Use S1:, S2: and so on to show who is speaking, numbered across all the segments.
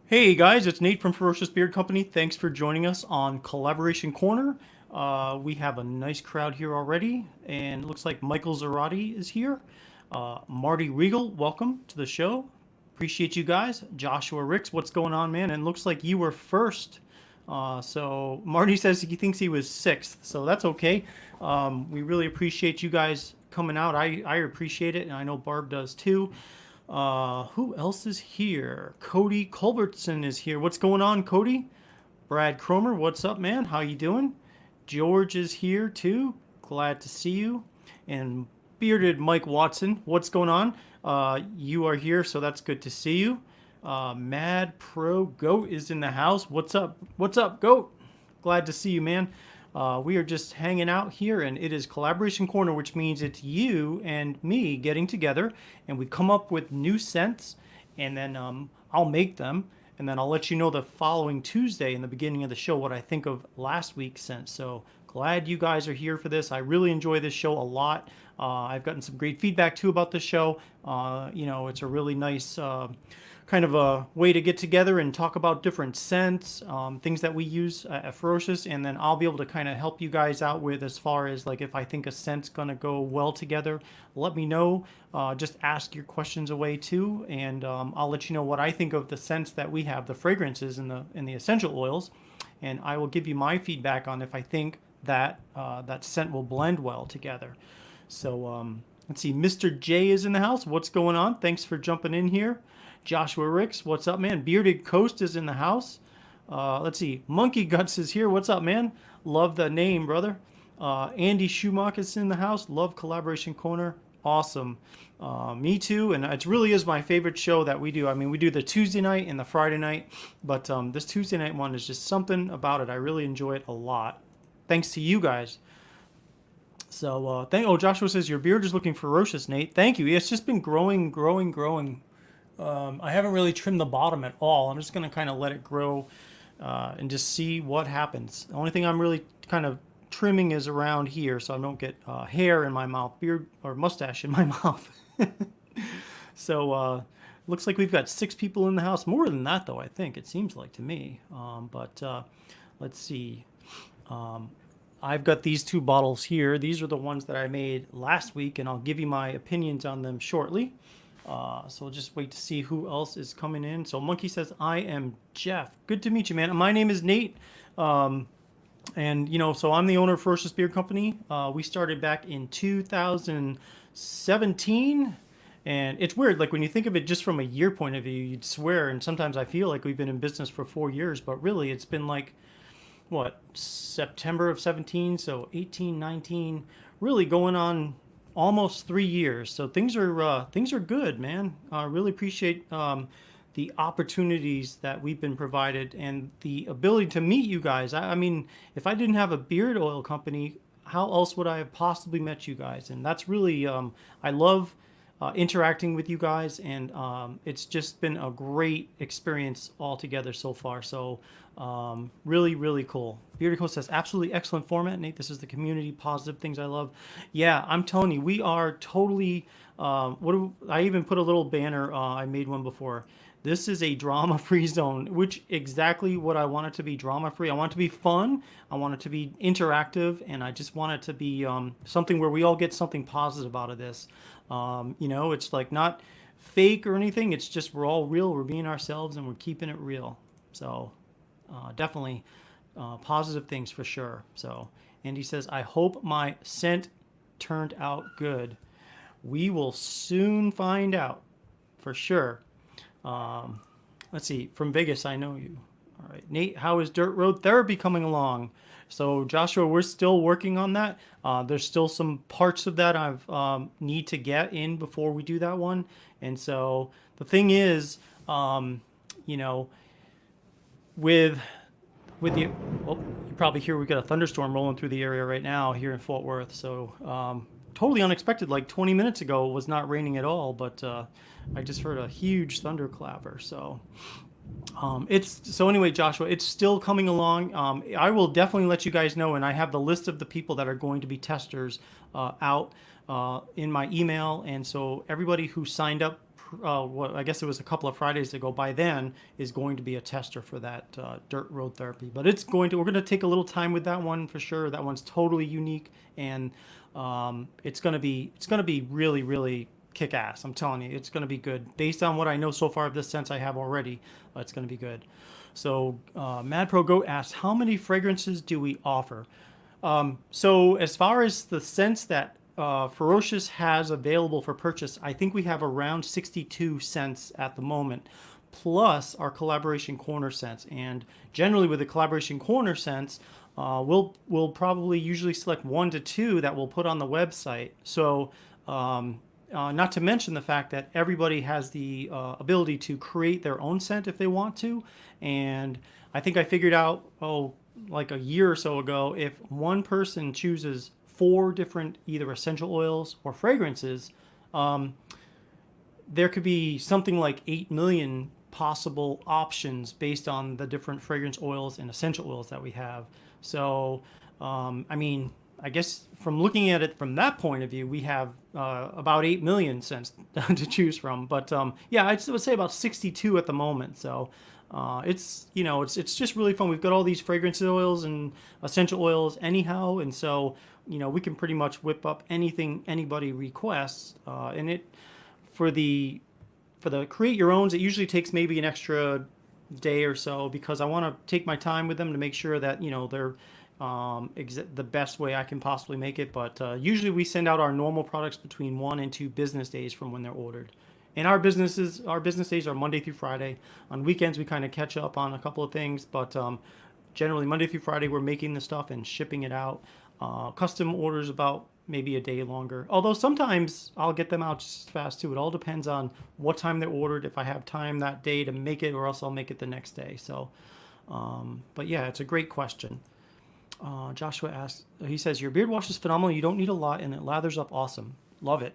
S1: Hey guys, it's Nate from Ferocious Beard Company. Thanks for joining us on Collaboration Corner. We have a nice crowd here already, and it looks like Michael Zarati is here. Marty Regal, welcome to the show. Appreciate you guys. Joshua Ricks, what's going on, man? And looks like you were first. So Marty says he thinks he was sixth, so that's okay. We really appreciate you guys coming out. I appreciate it, and I know Barb does too. Who else is here? Cody Culbertson is here. What's going on, Cody? Brad Cromer, what's up, man? How you doing? George is here too. Glad to see you. And bearded Mike Watson, what's going on? You are here, so that's good to see you. Mad Pro Goat is in the house. What's up? What's up, Goat? Glad to see you, man. We are just hanging out here, and it is Collaboration Corner, which means it's you and me getting together, and we come up with new scents, and then I'll make them, and then I'll let you know the following Tuesday in the beginning of the show what I think of last week's scent. So glad you guys are here for this. I really enjoy this show a lot. I've gotten some great feedback too about the show. It's a really nice kind of a way to get together and talk about different scents, things that we use at Ferocious, and then I'll be able to kind of help you guys out with as far as like if I think a scent's gonna go well together. Let me know. Just ask your questions away too, and I'll let you know what I think of the scents that we have, the fragrances and the essential oils, and I will give you my feedback on if I think that that scent will blend well together. So let's see, Mr. J is in the house. What's going on? Thanks for jumping in here. Joshua Ricks, what's up, man? Bearded Coast is in the house. Let's see, Monkey Guts is here. What's up, man? Love the name, brother. Andy Schumacher is in the house. Love Collaboration Corner. Awesome. Me too, and it really is my favorite show that we do. I mean, we do the Tuesday night and the Friday night, but this Tuesday night one is just something about it. I really enjoy it a lot. Thanks to you guys. So, Joshua says your beard is looking ferocious, Nate. Thank you. Yeah, it's just been growing, growing, growing. I haven't really trimmed the bottom at all. I'm just going to kind of let it grow and just see what happens. The only thing I'm really kind of trimming is around here so I don't get hair in my mouth, beard or mustache in my mouth. So looks like we've got 6 people in the house. More than that, though, I think. It seems like to me. But let's see. I've got these 2 bottles here. These are the ones that I made last week, and I'll give you my opinions on them shortly. So we'll just wait to see who else is coming in. So Monkey says, I am Jeff. Good to meet you, man. My name is Nate. So I'm the owner of Ferocious Beard Company. We started back in 2017. And it's weird, like when you think of it just from a year point of view, you'd swear, and sometimes I feel like we've been in business for 4 years, but really it's been like, what, September of 17, so 18, 19, really going on almost 3 years. So things are good, man. I really appreciate the opportunities that we've been provided and the ability to meet you guys. I mean, if I didn't have a beard oil company, how else would I have possibly met you guys? And that's really I love interacting with you guys, and it's just been a great experience altogether so far. So really, really cool. Beardy Coast says, absolutely excellent format, Nate. This is the community, positive things I love. Yeah, I'm telling you, we are totally, I even put a little banner, I made one before. This is a drama-free zone, which exactly what I want it to be, drama-free. I want it to be fun, I want it to be interactive, and I just want it to be something where we all get something positive out of this. It's like not fake or anything, it's just we're all real, we're being ourselves, and we're keeping it real. So definitely positive things for sure. So Andy says, I hope my scent turned out good. We will soon find out for sure. Let's see, from Vegas, I know you. All right, Nate, how is Dirt Road Therapy coming along? So Joshua, we're still working on that. There's still some parts of that I've need to get in before we do that one. And so the thing is, with the, well, you probably hear we've got a thunderstorm rolling through the area right now here in Fort Worth. So totally unexpected. Like 20 minutes ago, it was not raining at all, but I just heard a huge thunderclapper. So anyway, Joshua, it's still coming along. I will definitely let you guys know, and I have the list of the people that are going to be testers out in my email. And so everybody who signed up what I guess it was a couple of Fridays ago. By then, is going to be a tester for that dirt road therapy. But we're going to take a little time with that one for sure. That one's totally unique, and it's going to be really, really kick ass. I'm telling you, it's going to be good. Based on what I know so far of this scent I have already, it's going to be good. So Mad Pro Goat asks, how many fragrances do we offer? So as far as the scents that Ferocious has available for purchase, I think we have around 62 scents at the moment, plus our collaboration corner scents. And generally with the collaboration corner scents, we'll probably usually select 1 to 2 that we'll put on the website. So not to mention the fact that everybody has the ability to create their own scent if they want to. And I think I figured out, like a year or so ago, if one person chooses 4 different either essential oils or fragrances, there could be something like 8 million possible options based on the different fragrance oils and essential oils that we have. So, I mean, I guess from looking at it from that point of view, we have about 8 million scents to choose from. But yeah, I would say about 62 at the moment. So it's just really fun. We've got all these fragrance oils and essential oils anyhow, and so we can pretty much whip up anything anybody requests. And it for the create your owns, it usually takes maybe an extra day or so because I want to take my time with them to make sure that they're the best way I can possibly make it. But usually we send out our normal products between 1 and 2 business days from when they're ordered. And our business days are Monday through Friday. On weekends we kind of catch up on a couple of things, but generally Monday through Friday we're making the stuff and shipping it out. Custom orders about maybe a day longer. Although sometimes I'll get them out just as fast too. It all depends on what time they're ordered, if I have time that day to make it, or else I'll make it the next day. So, but yeah, it's a great question. Joshua asks, he says, your beard wash is phenomenal. You don't need a lot and it lathers up awesome. Love it.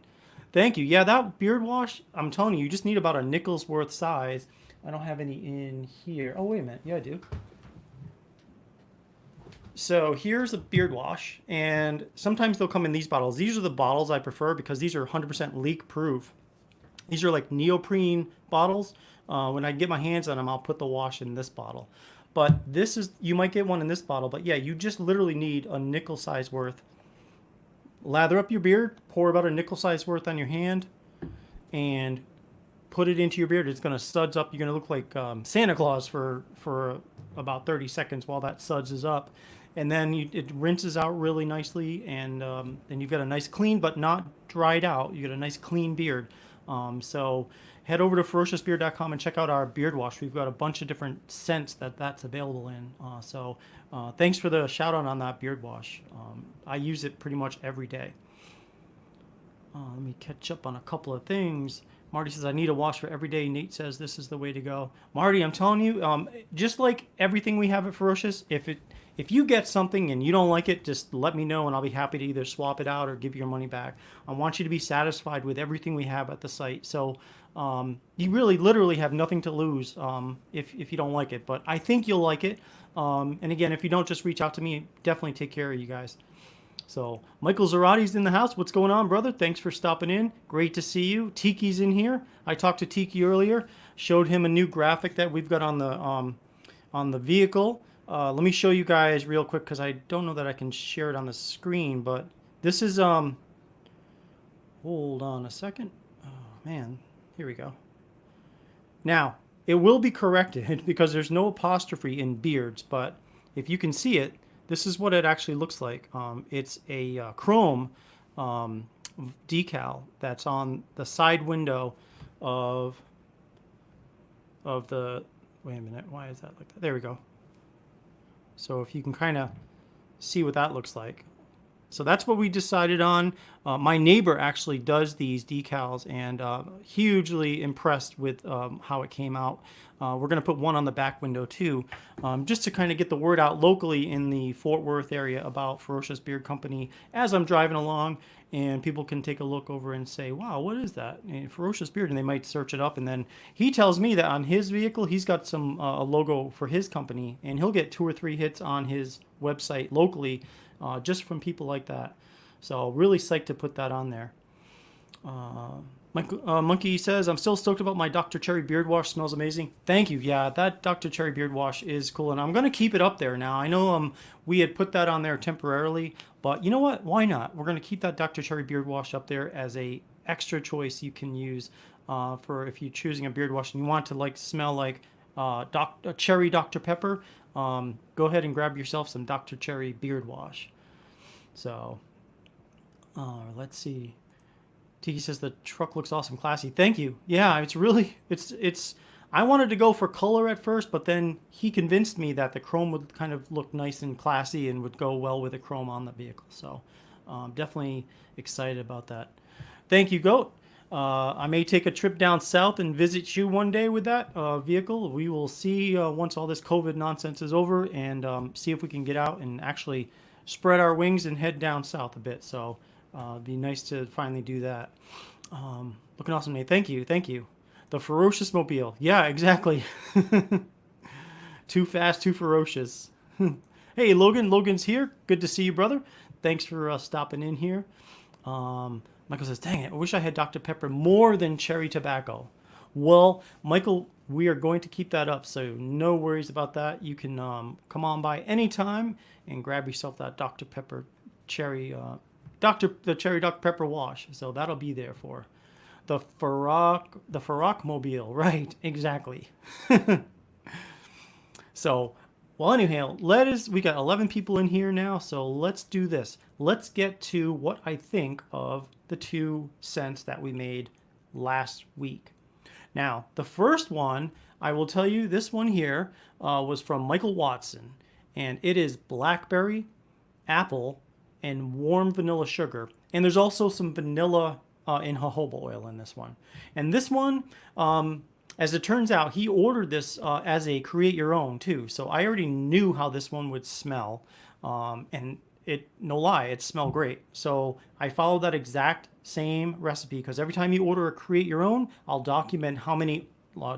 S1: Thank you. Yeah, that beard wash, I'm telling you, you just need about a nickel's worth size. I don't have any in here. Oh, wait a minute. Yeah, I do. So here's a beard wash, and sometimes they'll come in these bottles. These are the bottles I prefer because these are 100% leak proof. These are like neoprene bottles. When I get my hands on them, I'll put the wash in this bottle. But this is, you might get one in this bottle, but yeah, you just literally need a nickel size worth. Lather up your beard, pour about a nickel size worth on your hand, and put it into your beard. It's going to suds up. You're going to look like Santa Claus for about 30 seconds while that suds is up. And then it rinses out really nicely, and you've got a nice clean but not dried out. You got a nice clean beard. So head over to ferociousbeard.com and check out our beard wash. We've got a bunch of different scents that's available in. So thanks for the shout out on that beard wash. I use it pretty much every day. Let me catch up on a couple of things. Marty says, I need a wash for every day. Nate says this is the way to go. Marty, I'm telling you, just like everything we have at Ferocious, if you get something and you don't like it, just let me know and I'll be happy to either swap it out or give you your money back. I want you to be satisfied with everything we have at the site. So you really literally have nothing to lose if you don't like it. But I think you'll like it. And again, if you don't, just reach out to me. Definitely take care of you guys. So Michael Zarati's in the house. What's going on, brother? Thanks for stopping in. Great to see you. Tiki's in here. I talked to Tiki earlier. Showed him a new graphic that we've got on the vehicle. Let me show you guys real quick because I don't know that I can share it on the screen. But this is hold on a second. Oh man, here we go. Now it will be corrected because there's no apostrophe in beards. But if you can see it, this is what it actually looks like. It's a chrome decal that's on the side window of the, wait a minute, why is that like that? There we go. So if you can kind of see what that looks like. So that's what we decided on. My neighbor actually does these decals and hugely impressed with how it came out. We're going to put one on the back window too, just to kind of get the word out locally in the Fort Worth area about Ferocious Beard Company as I'm driving along, and people can take a look over and say, wow, what is that? Ferocious Beard, and they might search it up. And then he tells me that on his vehicle, he's got some a logo for his company, and he'll get 2 or 3 hits on his website locally just from people like that. So really psyched to put that on there. Monkey says, I'm still stoked about my Dr. Cherry Beard Wash. Smells amazing. Thank you. Yeah, that Dr. Cherry Beard Wash is cool. And I'm going to keep it up there now. I know we had put that on there temporarily, but you know what? Why not? We're going to keep that Dr. Cherry Beard Wash up there as a extra choice you can use for if you're choosing a beard wash and you want to like smell like cherry Dr. Pepper. Go ahead and grab yourself some Dr. Cherry Beard Wash. So let's see. Tiki says the truck looks awesome, classy. Thank you. Yeah, it's really it's. I wanted to go for color at first, but then he convinced me that the chrome would kind of look nice and classy and would go well with the chrome on the vehicle. So definitely excited about that. Thank you, Goat. I may take a trip down south and visit you one day with that vehicle. We will see once all this COVID nonsense is over and see if we can get out and actually spread our wings and head down south a bit. So it'd be nice to finally do that. Looking awesome, Nate. Thank you. Thank you. The Ferocious Mobile. Yeah, exactly. Too fast, too ferocious. Hey, Logan. Logan's here. Good to see you, brother. Thanks for stopping in here. Michael says, dang it, I wish I had Dr. Pepper more than cherry tobacco. Well, Michael, we are going to keep that up, so no worries about that. You can come on by anytime and grab yourself that Dr. Pepper cherry the cherry Dr. Pepper wash. So that'll be there for the Ferroc mobile, right? Exactly. So, well, anyhow, we got 11 people in here now, so let's do this. Let's get to what I think of the 2 scents that we made last week. Now, the first one, I will tell you, this one here was from Michael Watson, and it is blackberry, apple, and warm vanilla sugar. And there's also some vanilla and jojoba oil in this one. And this one, as it turns out, he ordered this as a create your own too. So I already knew how this one would smell. And no lie, it smelled great. So I followed that exact same recipe because every time you order a create your own, I'll document how many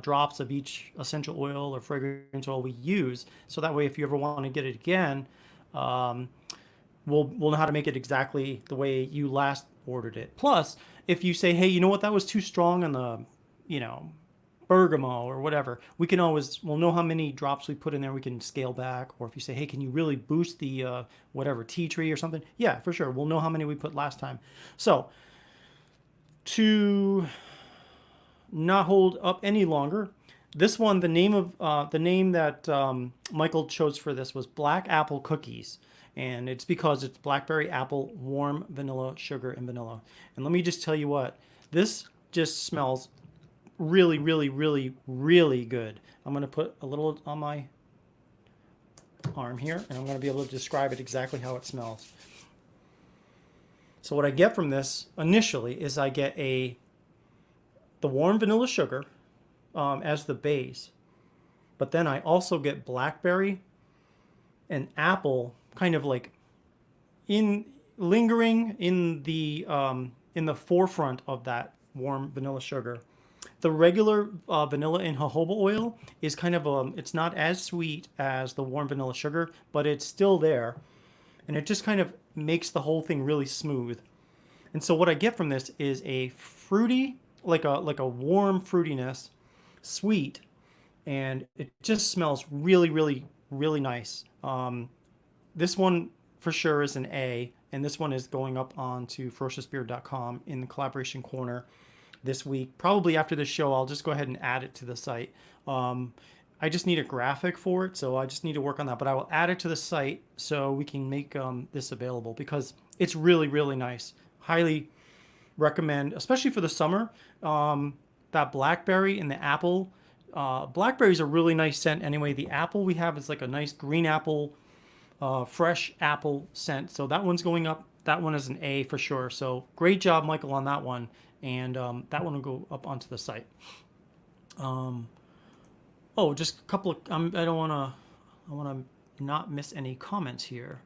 S1: drops of each essential oil or fragrance oil we use. So that way, if you ever want to get it again, we'll know how to make it exactly the way you last ordered it. Plus, if you say, hey, you know what, that was too strong on the, bergamot or whatever, we'll know how many drops we put in there. We can scale back. Or if you say, hey, can you really boost the tea tree or something? Yeah, for sure. We'll know how many we put last time. So to not hold up any longer, this one, the name that Michael chose for this was Black Apple Cookies. And it's because it's blackberry, apple, warm vanilla, sugar, and vanilla. And let me just tell you what, this just smells really, really, really, really good. I'm going to put a little on my arm here, and I'm going to be able to describe it exactly how it smells. So what I get from this initially is I get the warm vanilla sugar as the base, but then I also get blackberry and apple kind of like lingering in the forefront of that warm vanilla sugar. The regular vanilla and jojoba oil is kind of it's not as sweet as the warm vanilla sugar, but it's still there, and it just kind of makes the whole thing really smooth. And so what I get from this is a fruity, like a warm fruitiness, sweet, and it just smells really, really, really nice. This one for sure is an A, and this one is going up onto ferociousbeard.com in the collaboration corner this week. Probably after this show, I'll just go ahead and add it to the site. I just need a graphic for it, so I just need to work on that. But I will add it to the site so we can make this available because it's really, really nice. Highly recommend, especially for the summer. That blackberry and the apple. Blackberry is a really nice scent anyway. The apple we have is like a nice green apple, fresh apple scent. So that one's going up. That one is an A for sure. So great job, Michael, on that one. And that one will go up onto the site. Just a couple of. I want to not miss any comments here.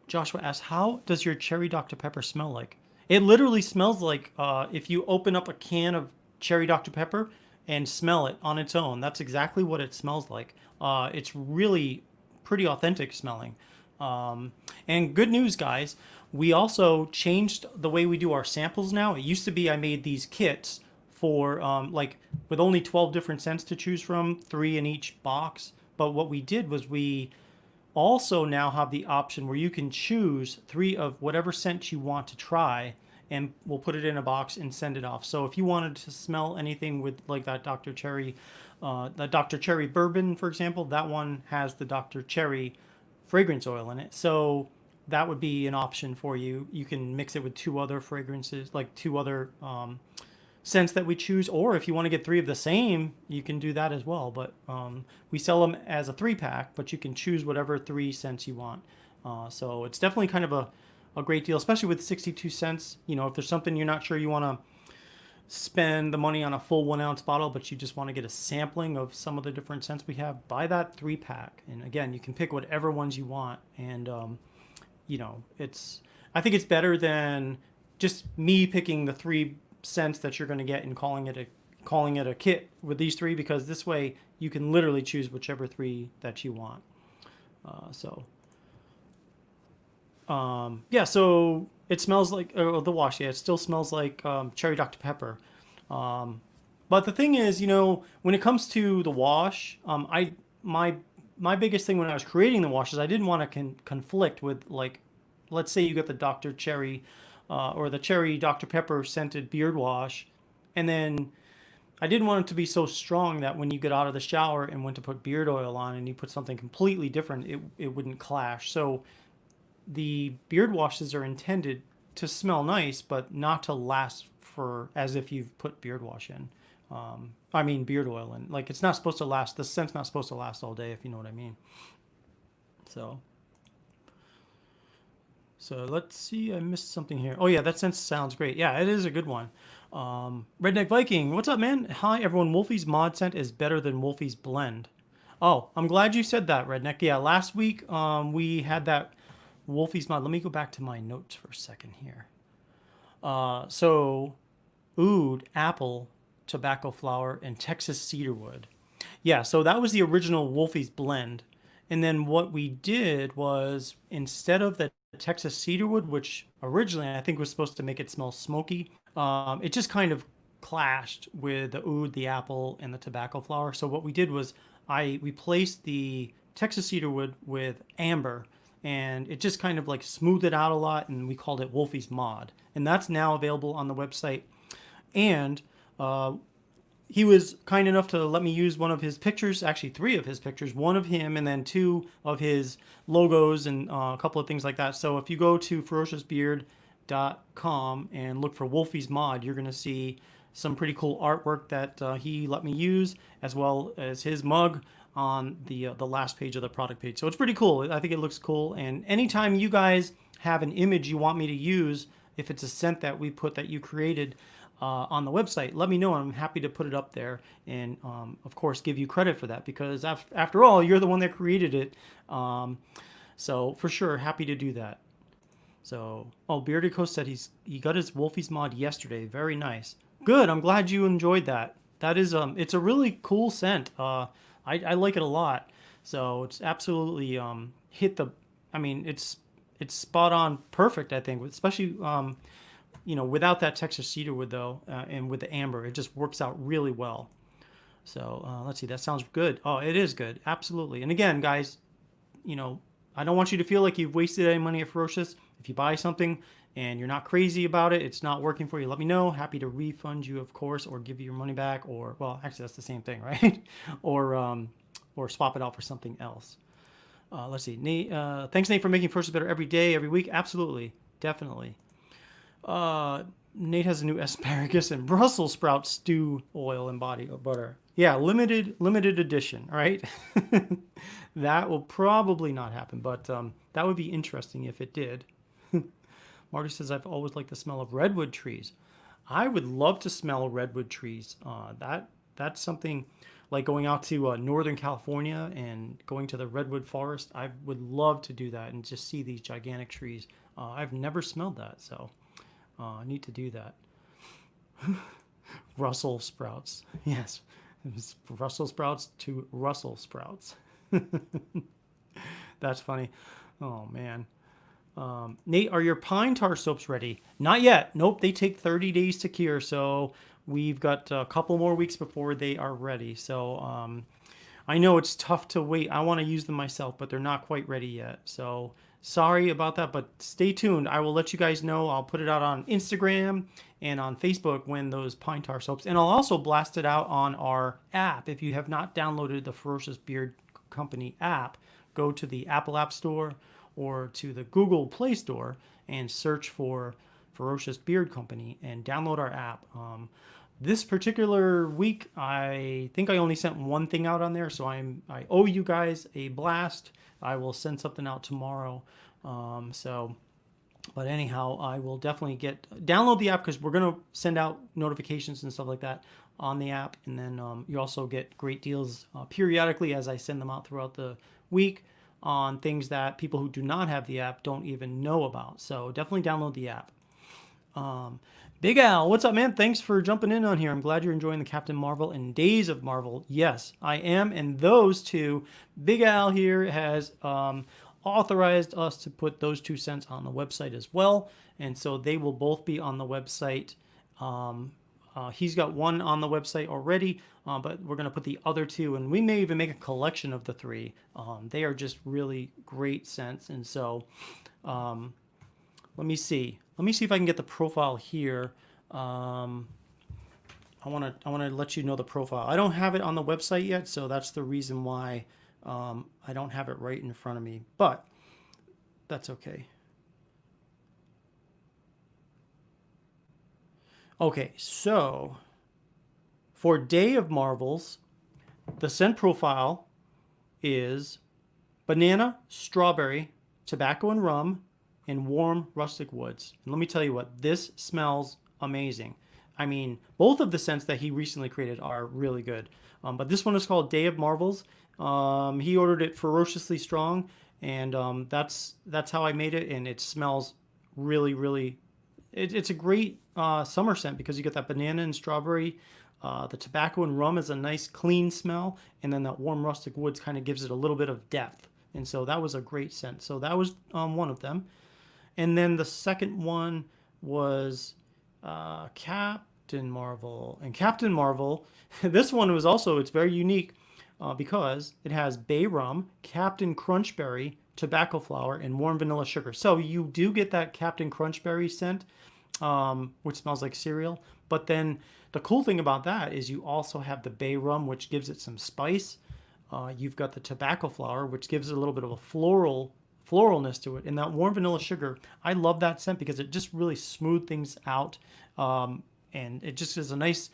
S1: Joshua asks, "How does your cherry Dr. Pepper smell like?" It literally smells like if you open up a can of cherry Dr. Pepper and smell it on its own. That's exactly what it smells like. It's really pretty authentic smelling. And good news, guys, we also changed the way we do our samples now. It used to be I made these kits for like with only 12 different scents to choose from, 3 in each box. But what we did was we also now have the option where you can choose 3 of whatever scent you want to try, and we'll put it in a box and send it off. So if you wanted to smell anything with like that Dr. Cherry bourbon, for example, that one has the Dr. Cherry fragrance oil in it. So that would be an option for you. You can mix it with 2 other fragrances, like 2 other scents that we choose, or if you want to get 3 of the same, you can do that as well. But we sell them as a 3-pack, but you can choose whatever 3 scents you want. So it's definitely kind of a great deal, especially with 62 cents. You know, if there's something you're not sure you want to spend the money on a full 1-ounce bottle, but you just want to get a sampling of some of the different scents we have, buy that 3-pack. And again, you can pick whatever ones you want. And, you know, I think it's better than just me picking the 3 scents that you're going to get and calling it a kit with these 3, because this way you can literally choose whichever 3 that you want. Yeah, so it smells like the wash. Yeah, it still smells like cherry Dr. Pepper. But the thing is, you know, when it comes to the wash, my biggest thing when I was creating the wash is I didn't want to conflict with, like, let's say you got the Dr. Cherry or the cherry Dr. Pepper scented beard wash, and then I didn't want it to be so strong that when you get out of the shower and went to put beard oil on and you put something completely different, it wouldn't clash. So the beard washes are intended to smell nice, but not to last for as if you've put beard wash in. Beard oil in. Like, it's not supposed to last. The scent's not supposed to last all day, if you know what I mean. So let's see. I missed something here. Oh yeah, that scent sounds great. Yeah, it is a good one. Redneck Viking, what's up, man? Hi everyone. Wolfie's mod scent is better than Wolfie's blend. Oh, I'm glad you said that, Redneck. Yeah, last week we had that Wolfie's mod. Let me go back to my notes for a second here. So oud, apple, tobacco flower, and Texas cedarwood. Yeah, so that was the original Wolfie's blend. And then what we did was, instead of the Texas cedarwood, which originally I think was supposed to make it smell smoky, it just kind of clashed with the oud, the apple, and the tobacco flower. So what we did was I replaced the Texas cedarwood with amber, and it just kind of like smoothed it out a lot, and we called it Wolfie's Mod. And that's now available on the website. And he was kind enough to let me use one of his pictures, actually 3 of his pictures, 1 of him and then 2 of his logos and a couple of things like that. So if you go to ferociousbeard.com and look for Wolfie's Mod, you're going to see some pretty cool artwork that he let me use, as well as his mug on the last page of the product page. So it's pretty cool. I think it looks cool. And anytime you guys have an image you want me to use, if it's a scent that we put that you created on the website, let me know. I'm happy to put it up there and, of course, give you credit for that, because after all, you're the one that created it. So for sure, happy to do that. So, Bearded Coast said he got his Wolfie's Mod yesterday. Very nice. Good. I'm glad you enjoyed that. That is it's a really cool scent. I like it a lot. So it's absolutely it's spot on perfect, I think, especially without that Texas cedarwood though, and with the amber, it just works out really well. So let's see, that sounds good. Oh, it is good, absolutely. And again, guys, I don't want you to feel like you've wasted any money at Ferocious. If you buy something and you're not crazy about it, it's not working for you, let me know. Happy to refund you, of course, or give you your money back, or, well, actually that's the same thing, right? or swap it out for something else. Let's see, Nate, thanks Nate for making Ferocious better every day, every week. Absolutely, definitely. Nate has a new asparagus and Brussels sprout stew oil and body butter. Yeah, limited edition, right? That will probably not happen, but that would be interesting if it did. Marty says, I've always liked the smell of redwood trees. I would love to smell redwood trees. That's something like going out to Northern California and going to the redwood forest. I would love to do that and just see these gigantic trees. I've never smelled that, so I need to do that. Brussels sprouts. Yes, it's Brussels sprouts to Russell sprouts. That's funny. Oh man. Nate, are your pine tar soaps ready? Not yet. Nope, they take 30 days to cure, so we've got a couple more weeks before they are ready. So I know it's tough to wait. I want to use them myself, but they're not quite ready yet. So sorry about that, but stay tuned. I will let you guys know. I'll put it out on Instagram and on Facebook when those pine tar soaps, and I'll also blast it out on our app. If you have not downloaded the Ferocious Beard Company app, go to the Apple App Store or to the Google Play Store and search for Ferocious Beard Company and download our app. This particular week, I think I only sent one thing out on there, so I owe you guys a blast. I will send something out tomorrow. But anyhow, I will definitely download the app because we're gonna send out notifications and stuff like that on the app, and then you also get great deals periodically as I send them out throughout the week on things that people who do not have the app don't even know about. So definitely download the app. Big Al, what's up, man? Thanks for jumping in on here. I'm glad you're enjoying the Captain Marvel and Days of Marvel. Yes, I am. And those two, Big Al here has authorized us to put those 2 cents on the website as well. And so they will both be on the website. He's got one on the website already, but we're going to put the other two, and we may even make a collection of the 3. They are just really great scents. And so let me see. Let me see if I can get the profile here. I want to let you know the profile. I don't have it on the website yet, so that's the reason why I don't have it right in front of me. But that's okay. Okay, so for Day of Marvels, the scent profile is banana, strawberry, tobacco and rum, and warm rustic woods. And let me tell you what, this smells amazing. I mean, both of the scents that he recently created are really good. But this one is called Day of Marvels. He ordered it ferociously strong, and that's how I made it. And it smells really, really. It's a great summer scent because you get that banana and strawberry. The tobacco and rum is a nice clean smell, and then that warm rustic woods kind of gives it a little bit of depth. And so that was a great scent. So that was one of them. And then the second one was Captain Marvel. And Captain Marvel, this one was also, it's very unique because it has bay rum, Captain Crunchberry, tobacco flower, and warm vanilla sugar. So you do get that Captain Crunchberry scent, which smells like cereal. But then the cool thing about that is you also have the bay rum, which gives it some spice. You've got the tobacco flower, which gives it a little bit of a floralness to it, and that warm vanilla sugar. I love that scent because it just really smooths things out, and it just is a nice.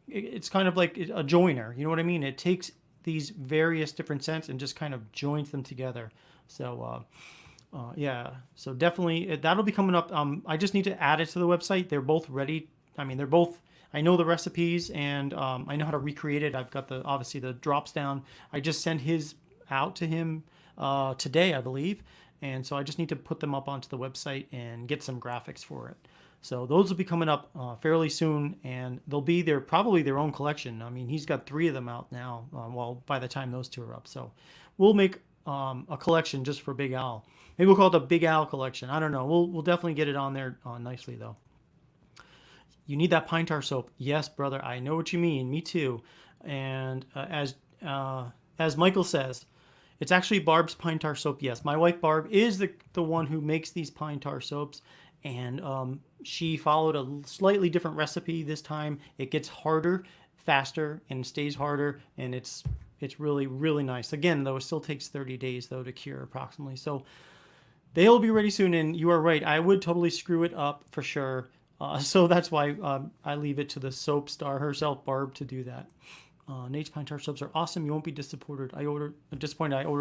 S1: It's kind of like a joiner. You know what I mean? It takes these various different scents and just kind of joins them together. So yeah, so definitely that'll be coming up. I just need to add it to the website. They're both ready. I mean, they're both. I know the recipes and I know how to recreate it. I've got obviously the drops down. I just sent his out to him today, I believe, and so I just need to put them up onto the website and get some graphics for it. So those will be coming up fairly soon, and they'll be probably their own collection. I mean, he's got 3 of them out now. Well, by the time those 2 are up, so we'll make a collection just for Big Al. Maybe we'll call it the Big Al collection. I don't know. We'll definitely get it on there nicely though. You need that pine tar soap. Yes, brother. I know what you mean. Me too. And as Michael says, it's actually Barb's pine tar soap. Yes, my wife Barb is the one who makes these pine tar soaps, and she followed a slightly different recipe this time. It gets harder, faster, and stays harder, and it's really, really nice. Again, though, it still takes 30 days though to cure approximately. So they'll be ready soon, and you are right. I would totally screw it up for sure. So that's why I leave it to the soap star herself, Barb, to do that. Nate's pine tar soaps are awesome. You won't be disappointed. I order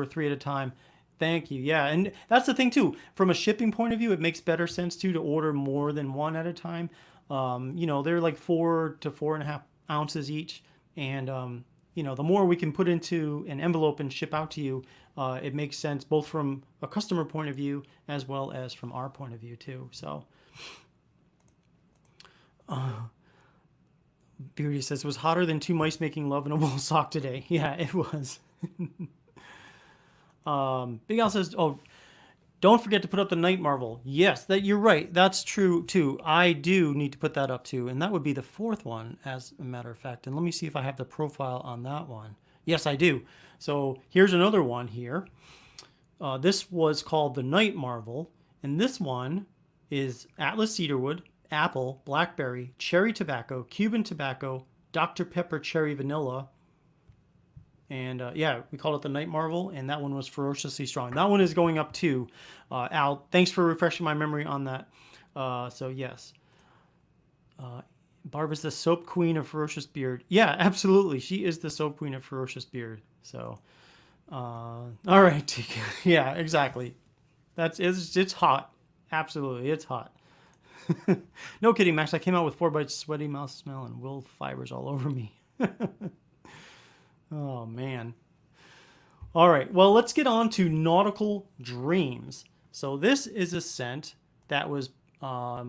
S1: 3 at a time. Thank you. Yeah, and that's the thing too. From a shipping point of view, it makes better sense too to order more than 1 at a time. They're like 4 to 4.5 ounces each, and the more we can put into an envelope and ship out to you, it makes sense both from a customer point of view as well as from our point of view too. So. Beardy says, it was hotter than 2 mice making love in a wool sock today. Yeah, it was. Big Al says, oh, Don't forget to put up the Night Marvel. Yes, that you're right. That's true too. I do need to put that up too, and that would be the fourth one, as a matter of fact. And let me see if I have the profile on that one. Yes, I do. So here's another one here. This was called the Night Marvel, and this one is Atlas Cedarwood, Apple, Blackberry, Cherry Tobacco, Cuban Tobacco, Dr. Pepper Cherry Vanilla, and yeah, we called it the Night Marvel, and that one was Ferociously Strong. That one is going up too. Al, thanks for refreshing my memory on that. So yes, Barbara's the soap queen of Ferocious Beard. Yeah, absolutely, she is the soap queen of Ferocious Beard. So, all right, yeah, exactly. It's hot. Absolutely, it's hot. No kidding, Max. I came out with 4 bites, sweaty mouth smell, and wool fibers all over me. Oh, man. All right. Well, let's get on to Nautical Dreams. So this is a scent that was, I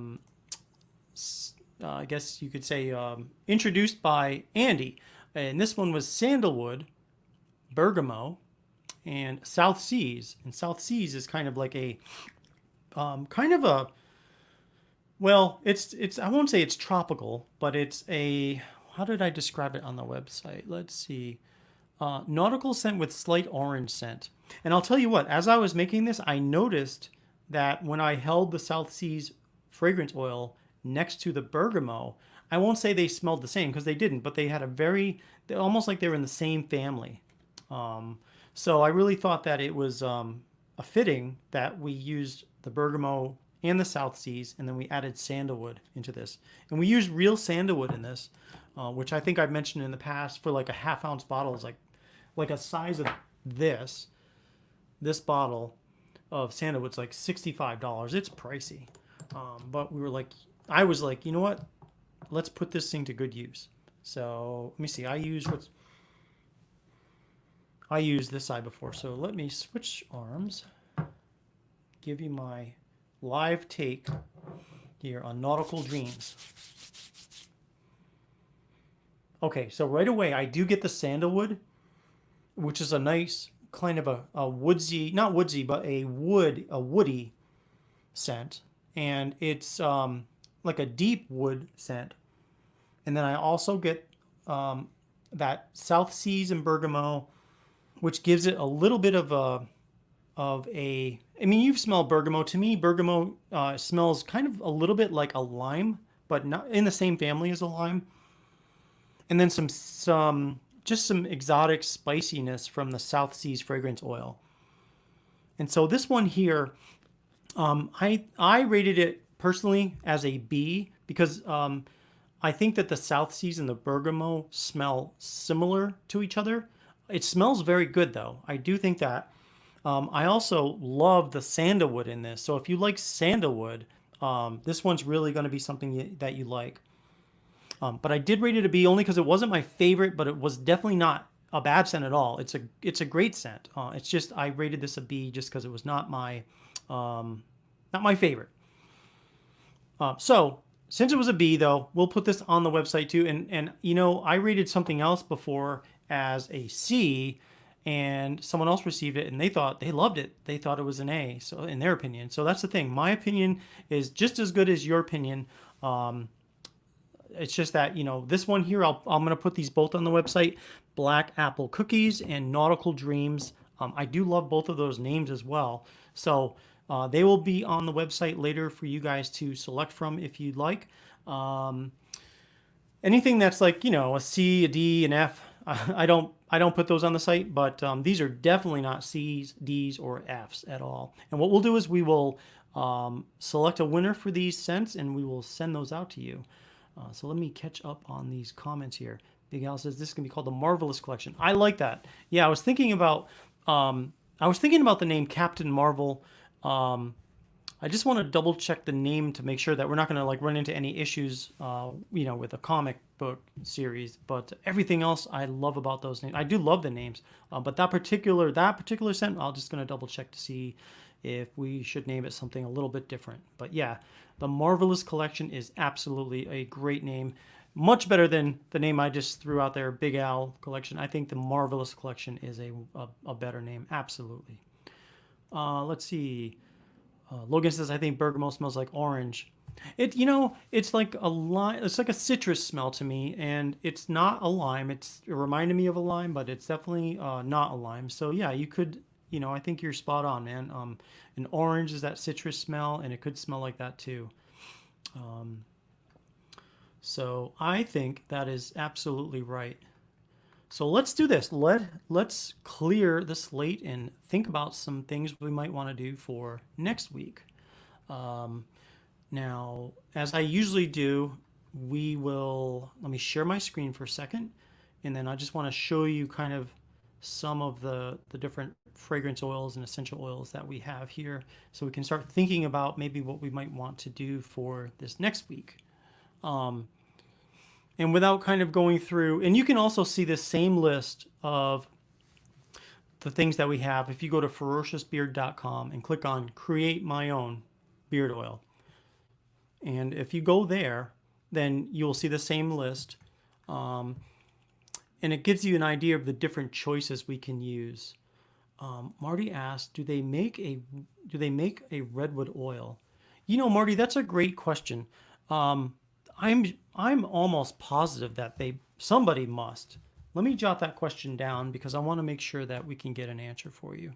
S1: guess you could say, introduced by Andy. And this one was sandalwood, bergamot, and South Seas. And South Seas is kind of like a, kind of a, well, it's I won't say it's tropical, but it's a, how did I describe it on the website? Let's see. Nautical scent with slight orange scent. And I'll tell you what, as I was making this, I noticed that when I held the South Seas fragrance oil next to the bergamot, I won't say they smelled the same because they didn't, but they had a very, almost like they were in the same family. So I really thought that it was a fitting that we used the bergamot and the South Seas, and then we added sandalwood into this. And we used real sandalwood in this, which I think I've mentioned in the past for like a half-ounce bottle is like a size of this bottle of sandalwood's like $65. It's pricey. But I was like, you know what? Let's put this thing to good use. So let me see. I used this side before. So let me switch arms. Give you my live take here on Nautical Dreams. Okay, so right away I do get the sandalwood, which is a nice kind of a woodsy, not woodsy, but a woody scent. And it's like a deep wood scent. And then I also get that South Seas and bergamot, which gives it a little bit of a, I mean, you've smelled bergamot. To me, bergamot smells kind of a little bit like a lime, but not in the same family as a lime. And then just some exotic spiciness from the South Seas fragrance oil. And so this one here, I rated it personally as a B because I think that the South Seas and the bergamot smell similar to each other. It smells very good though. I do think that. I also love the sandalwood in this. So if you like sandalwood, this one's really going to be something that you like. But I did rate it a B only because it wasn't my favorite, but it was definitely not a bad scent at all. It's a great scent. It's just I rated this a B just because it was not my favorite. So since it was a B though, we'll put this on the website too. And you know, I rated something else before as a C, and someone else received it and they loved it. They thought it was an A, so in their opinion. So that's the thing. My opinion is just as good as your opinion. It's just that, you know, this one here, I'm going to put these both on the website, Black Apple Cookies and Nautical Dreams. I do love both of those names as well. So they will be on the website later for you guys to select from if you'd like. Anything that's like, you know, a C, a D, an F, I don't put those on the site, but these are definitely not C's, D's, or F's at all. And what we'll do is we will select a winner for these scents and we will send those out to you. So let me catch up on these comments here. Big Al says this is gonna be called the Marvelous Collection. I like that. Yeah, I was thinking about the name Captain Marvel. I just want to double check the name to make sure that we're not going to like run into any issues, you know, with a comic book series. But everything else I love about those names. I do love the names, but that particular scent, I'm just going to double check to see if we should name it something a little bit different. But yeah, the Marvelous Collection is absolutely a great name. Much better than the name I just threw out there, Big Al Collection. I think the Marvelous Collection is a better name, absolutely. Let's see. Logan says, I think bergamot smells like orange. It's like a lime. It's like a citrus smell to me, and it's not a lime. It reminded me of a lime, but it's definitely not a lime. So yeah, you could, I think you're spot on, man. An orange is that citrus smell, and it could smell like that too. So I think that is absolutely right. So let's do this. Let's clear the slate and think about some things we might want to do for next week. Now, as I usually do, let me share my screen for a second, and then I just want to show you kind of some of the different fragrance oils and essential oils that we have here, so we can start thinking about maybe what we might want to do for this next week. And without kind of going through, and you can also see the same list of the things that we have if you go to ferociousbeard.com and click on create my own beard oil. And if you go there, then you'll see the same list. And it gives you an idea of the different choices we can use. Marty asked, do they make a redwood oil? Marty, that's a great question. I'm almost positive that somebody must. Let me jot that question down because I want to make sure that we can get an answer for you.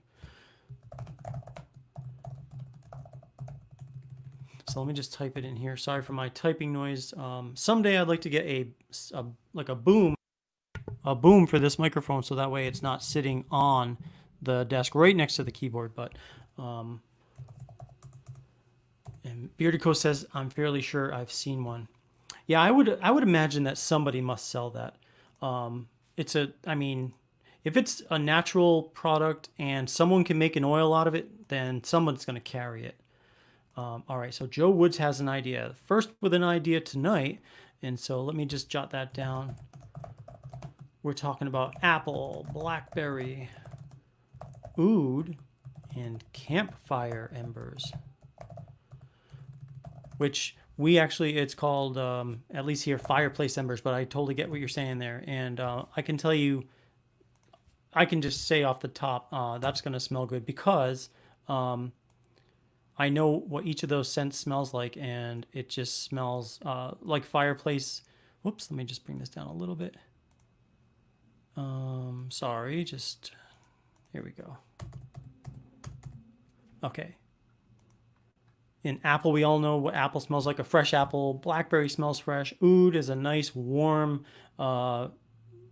S1: So let me just type it in here. Sorry for my typing noise. Someday I'd like to get a boom for this microphone, so that way it's not sitting on the desk right next to the keyboard. But and Bearded Coast says, I'm fairly sure I've seen one. Yeah, I would imagine that somebody must sell that. If it's a natural product and someone can make an oil out of it, then someone's going to carry it. All right, so Joe Woods has an idea. First with an idea tonight, and so let me just jot that down. We're talking about apple, blackberry, oud, and campfire embers, which it's called, at least here, fireplace embers, but I totally get what you're saying there. And I can tell you, I can just say off the top, that's going to smell good because I know what each of those scents smells like, and it just smells like fireplace. Whoops, let me just bring this down a little bit. Sorry, here we go. Okay. In apple, we all know what apple smells like, a fresh apple. Blackberry smells fresh. Oud is a nice, warm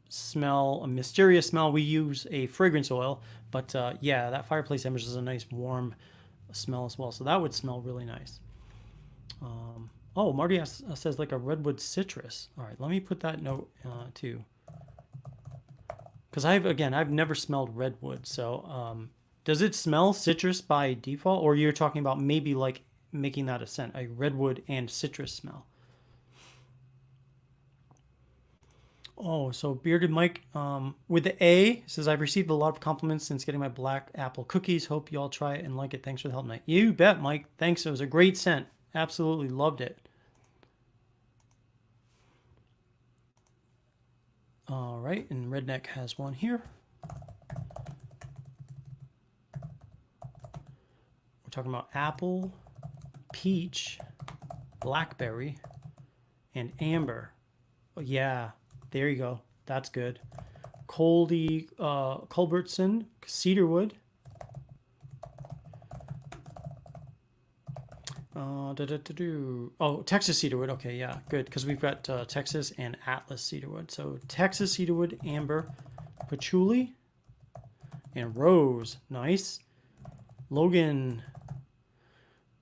S1: smell, a mysterious smell. We use a fragrance oil, but yeah, that fireplace embers is a nice, warm smell as well. So that would smell really nice. Marty says like a redwood citrus. All right, let me put that note too. Because I've never smelled redwood. So does it smell citrus by default, or you're talking about maybe like making that a scent, a redwood and citrus smell? Oh, so Bearded Mike with the A says, I've received a lot of compliments since getting my black apple cookies. Hope you all try it and like it. Thanks for the help tonight. You bet, Mike. Thanks. It was a great scent. Absolutely loved it. All right, and Redneck has one here. We're talking about apple, peach, blackberry, and amber. Oh, yeah, there you go. That's good. Culbertson, cedarwood. Texas cedarwood. Okay, yeah, good, because we've got Texas and Atlas cedarwood. So Texas cedarwood, amber, patchouli, and rose. Nice. Logan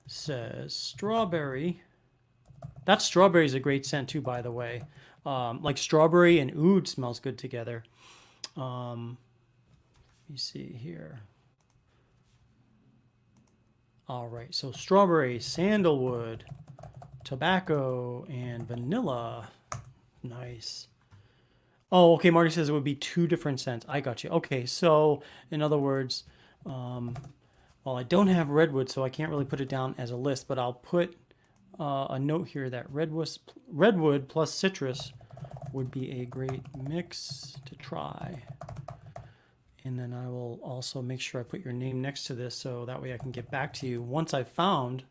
S1: says strawberry. That strawberry is a great scent too, by the way. Like strawberry and oud smells good together. Let me see here. All right, so strawberry, sandalwood, tobacco, and vanilla. Nice. Oh, okay, Marty says it would be two different scents. I got you. Okay, so in other words, well, I don't have redwood, so I can't really put it down as a list, but I'll put a note here that redwood plus citrus would be a great mix to try. And then I will also make sure I put your name next to this so that way I can get back to you once I've found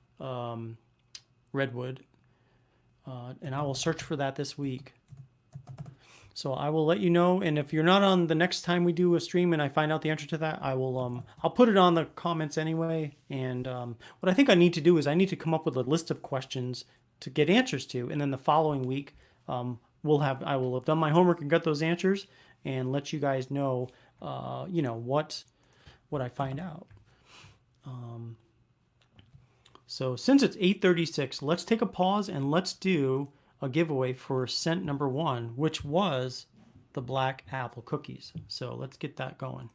S1: redwood. And I will search for that this week. So I will let you know. And if you're not on the next time we do a stream and I find out the answer to that, I will I'll put it on the comments anyway. And what I think I need to do is I need to come up with a list of questions to get answers to, and then the following week I will have done my homework and got those answers and let you guys know you know what I find out. So since it's 8:36, let's take a pause and let's do a giveaway for scent number 1, which was the black apple cookies. So let's get that going.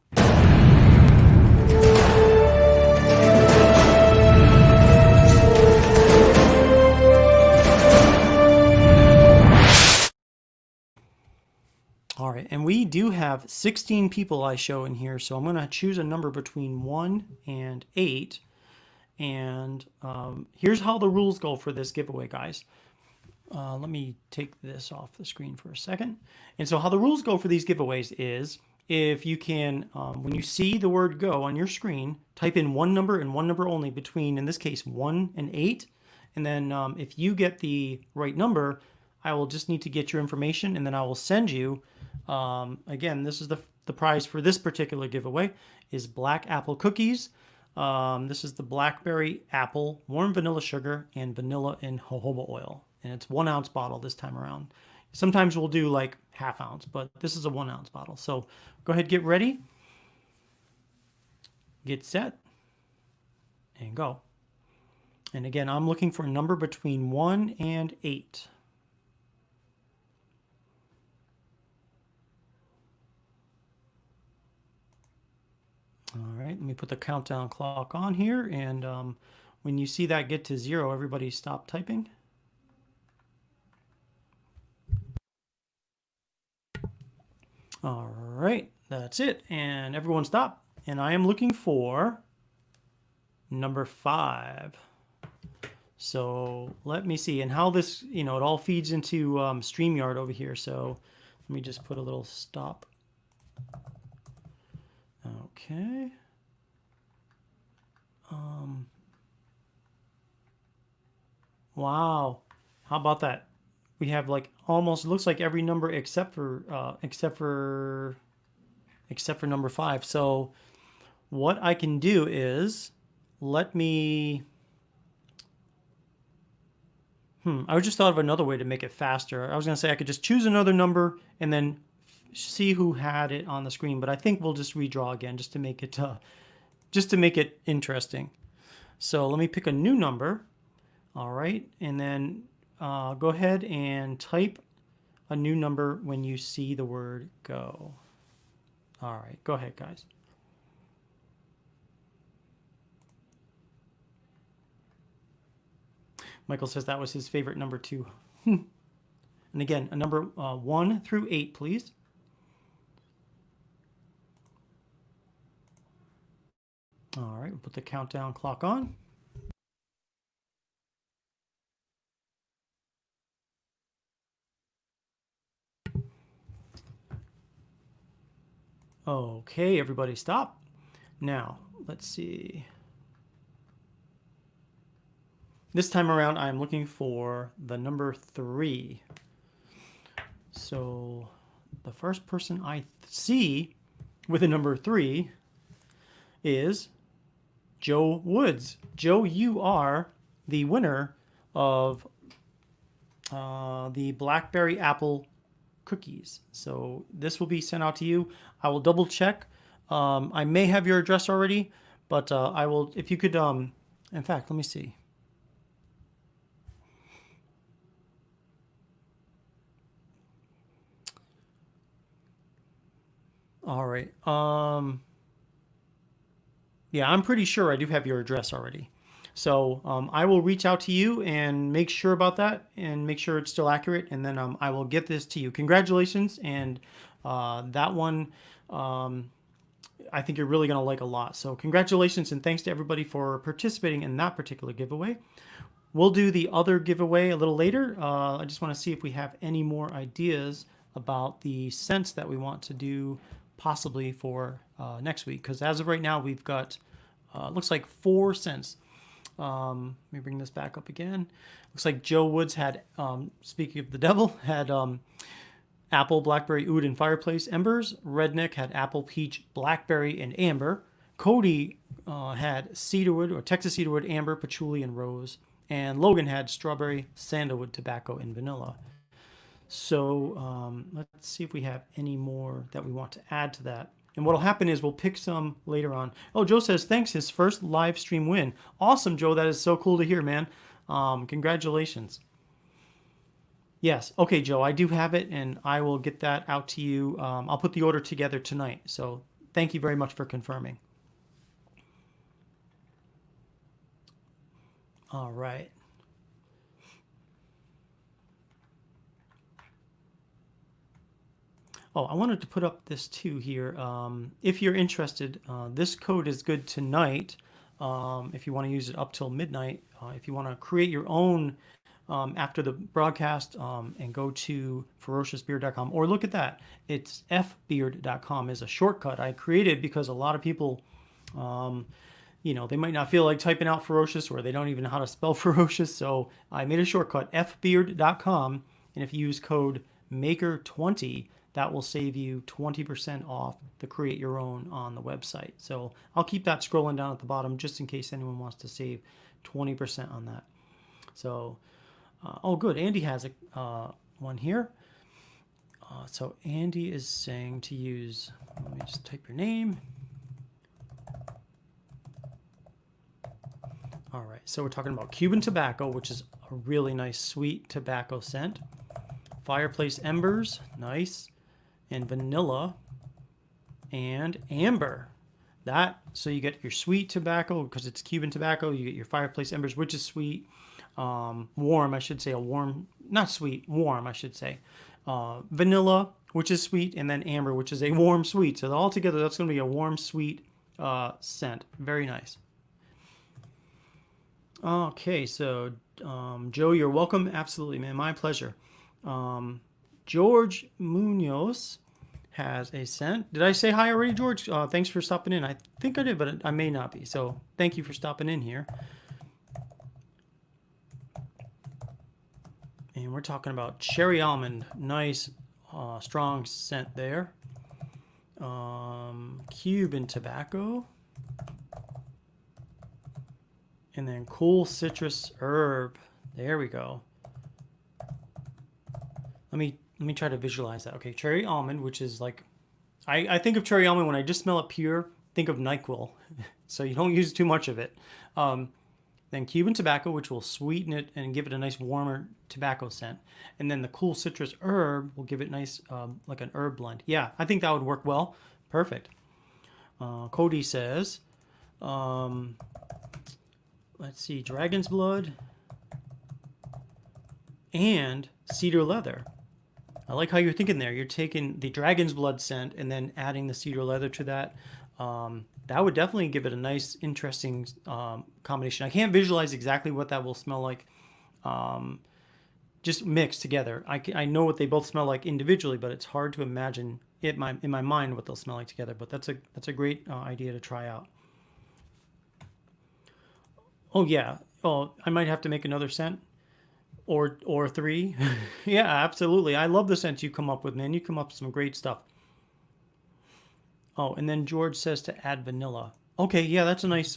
S1: All right, and we do have 16 people I show in here, so I'm going to choose a number between 1 and 8. And here's how the rules go for this giveaway, guys. Let me take this off the screen for a second. And so how the rules go for these giveaways is if you can, when you see the word go on your screen, type in one number and one number only between, in this case, 1 and 8. And then if you get the right number, I will just need to get your information and then I will send you, again, this is the prize for this particular giveaway, is black apple cookies. This is the blackberry apple, warm vanilla sugar, and vanilla and jojoba oil. And it's 1 ounce bottle this time around. Sometimes we'll do like ½ ounce, but this is a 1 ounce bottle. So go ahead, get ready, get set, and go. And again, I'm looking for a number between 1 and 8. All right, let me put the countdown clock on here, and when you see that get to 0, everybody stop typing. All right, that's it, and everyone stop. And I am looking for number 5. So let me see, and how this, you know, it all feeds into StreamYard over here. So let me just put a little stop. Okay. Wow. How about that? We have like almost, looks like every number except for number 5. So what I can do is let me I just thought of another way to make it faster. I was going to say I could just choose another number and then see who had it on the screen, but I think we'll just redraw again just to make it interesting. So let me pick a new number. All right, and then go ahead and type a new number when you see the word go. All right, go ahead, guys. Michael says that was his favorite number too. And again, a number 1 through 8, please. All right, we'll put the countdown clock on. Okay, everybody stop. Now, let's see. This time around, I'm looking for the number 3. So the first person I see with a number 3 is Joe Woods. Joe, you are the winner of the blackberry apple cookies. So this will be sent out to you. I will double check. I may have your address already, but I will, if you could, in fact, let me see. All right. Yeah, I'm pretty sure I do have your address already. So I will reach out to you and make sure about that and make sure it's still accurate. And then I will get this to you. Congratulations. And that one, I think you're really going to like a lot. So congratulations and thanks to everybody for participating in that particular giveaway. We'll do the other giveaway a little later. I just want to see if we have any more ideas about the scents that we want to do possibly for next week. Because as of right now, we've got, looks like 4 scents. Let me bring this back up again. Looks like Joe Woods had, speaking of the devil, had apple, blackberry, oud, and fireplace embers. Redneck had apple, peach, blackberry, and amber. Cody had cedarwood or Texas cedarwood, amber, patchouli, and rose. And Logan had strawberry, sandalwood, tobacco, and vanilla. So let's see if we have any more that we want to add to that. And what'll happen is we'll pick some later on. Oh, Joe says, thanks, his first live stream win. Awesome, Joe. That is so cool to hear, man. Congratulations. Yes. Okay, Joe, I do have it, and I will get that out to you. I'll put the order together tonight. So thank you very much for confirming. All right. Oh, I wanted to put up this too here. If you're interested, this code is good tonight. If you want to use it up till midnight, if you want to create your own after the broadcast and go to ferociousbeard.com or look at that. It's fbeard.com is a shortcut I created because a lot of people, they might not feel like typing out ferocious or they don't even know how to spell ferocious. So I made a shortcut, fbeard.com. And if you use code MAKER20, that will save you 20% off the create your own on the website. So I'll keep that scrolling down at the bottom just in case anyone wants to save 20% on that. So, oh, good. Andy has one here. So Andy is saying to use, let me just type your name. All right. So we're talking about Cuban tobacco, which is a really nice sweet tobacco scent. Fireplace embers, nice. And vanilla and amber. So you get your sweet tobacco because it's Cuban tobacco. You get your fireplace embers, which is sweet. Warm, I should say, not sweet, warm, I should say. Vanilla, which is sweet, and then amber, which is a warm sweet. So all together, that's going to be a warm sweet scent. Very nice. Okay, so Joe, you're welcome. Absolutely, man. My pleasure. George Munoz has a scent. Did I say hi already, George? Thanks for stopping in. I think I did, but I may not be. So thank you for stopping in here. And we're talking about cherry almond. Nice, strong scent there. Cuban tobacco. And then cool citrus herb. There we go. Let me try to visualize that. Okay, cherry almond, which is like, I think of cherry almond when I just smell it pure, think of NyQuil. So you don't use too much of it. Then Cuban tobacco, which will sweeten it and give it a nice warmer tobacco scent. And then the cool citrus herb will give it nice, like an herb blend. Yeah, I think that would work well. Perfect. Cody says, let's see, dragon's blood and cedar leather. I like how you're thinking there. You're taking the dragon's blood scent and then adding the cedar leather to that. That would definitely give it a nice, interesting combination. I can't visualize exactly what that will smell like just mixed together. I know what they both smell like individually, but it's hard to imagine in my mind what they'll smell like together. But that's a great idea to try out. Oh, yeah. Oh, I might have to make another scent. Or 3. Yeah, absolutely. I love the scents you come up with, man. You come up with some great stuff. Oh, and then George says to add vanilla. Okay, yeah, that's a nice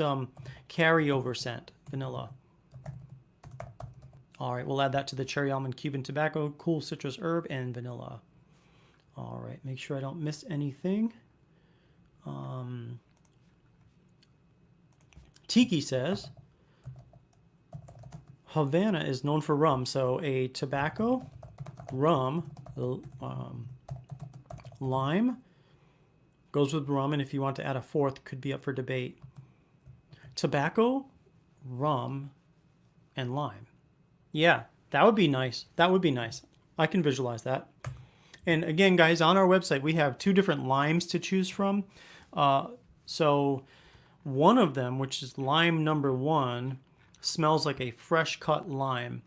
S1: carryover scent, vanilla. All right, we'll add that to the cherry almond Cuban tobacco, cool citrus herb, and vanilla. All right, make sure I don't miss anything. Tiki says, Havana is known for rum, so a tobacco, rum, lime goes with rum, and if you want to add a fourth, could be up for debate. Tobacco, rum, and lime. Yeah, that would be nice. That would be nice. I can visualize that. And again, guys, on our website, we have 2 different limes to choose from. So one of them, which is lime number 1, smells like a fresh cut lime.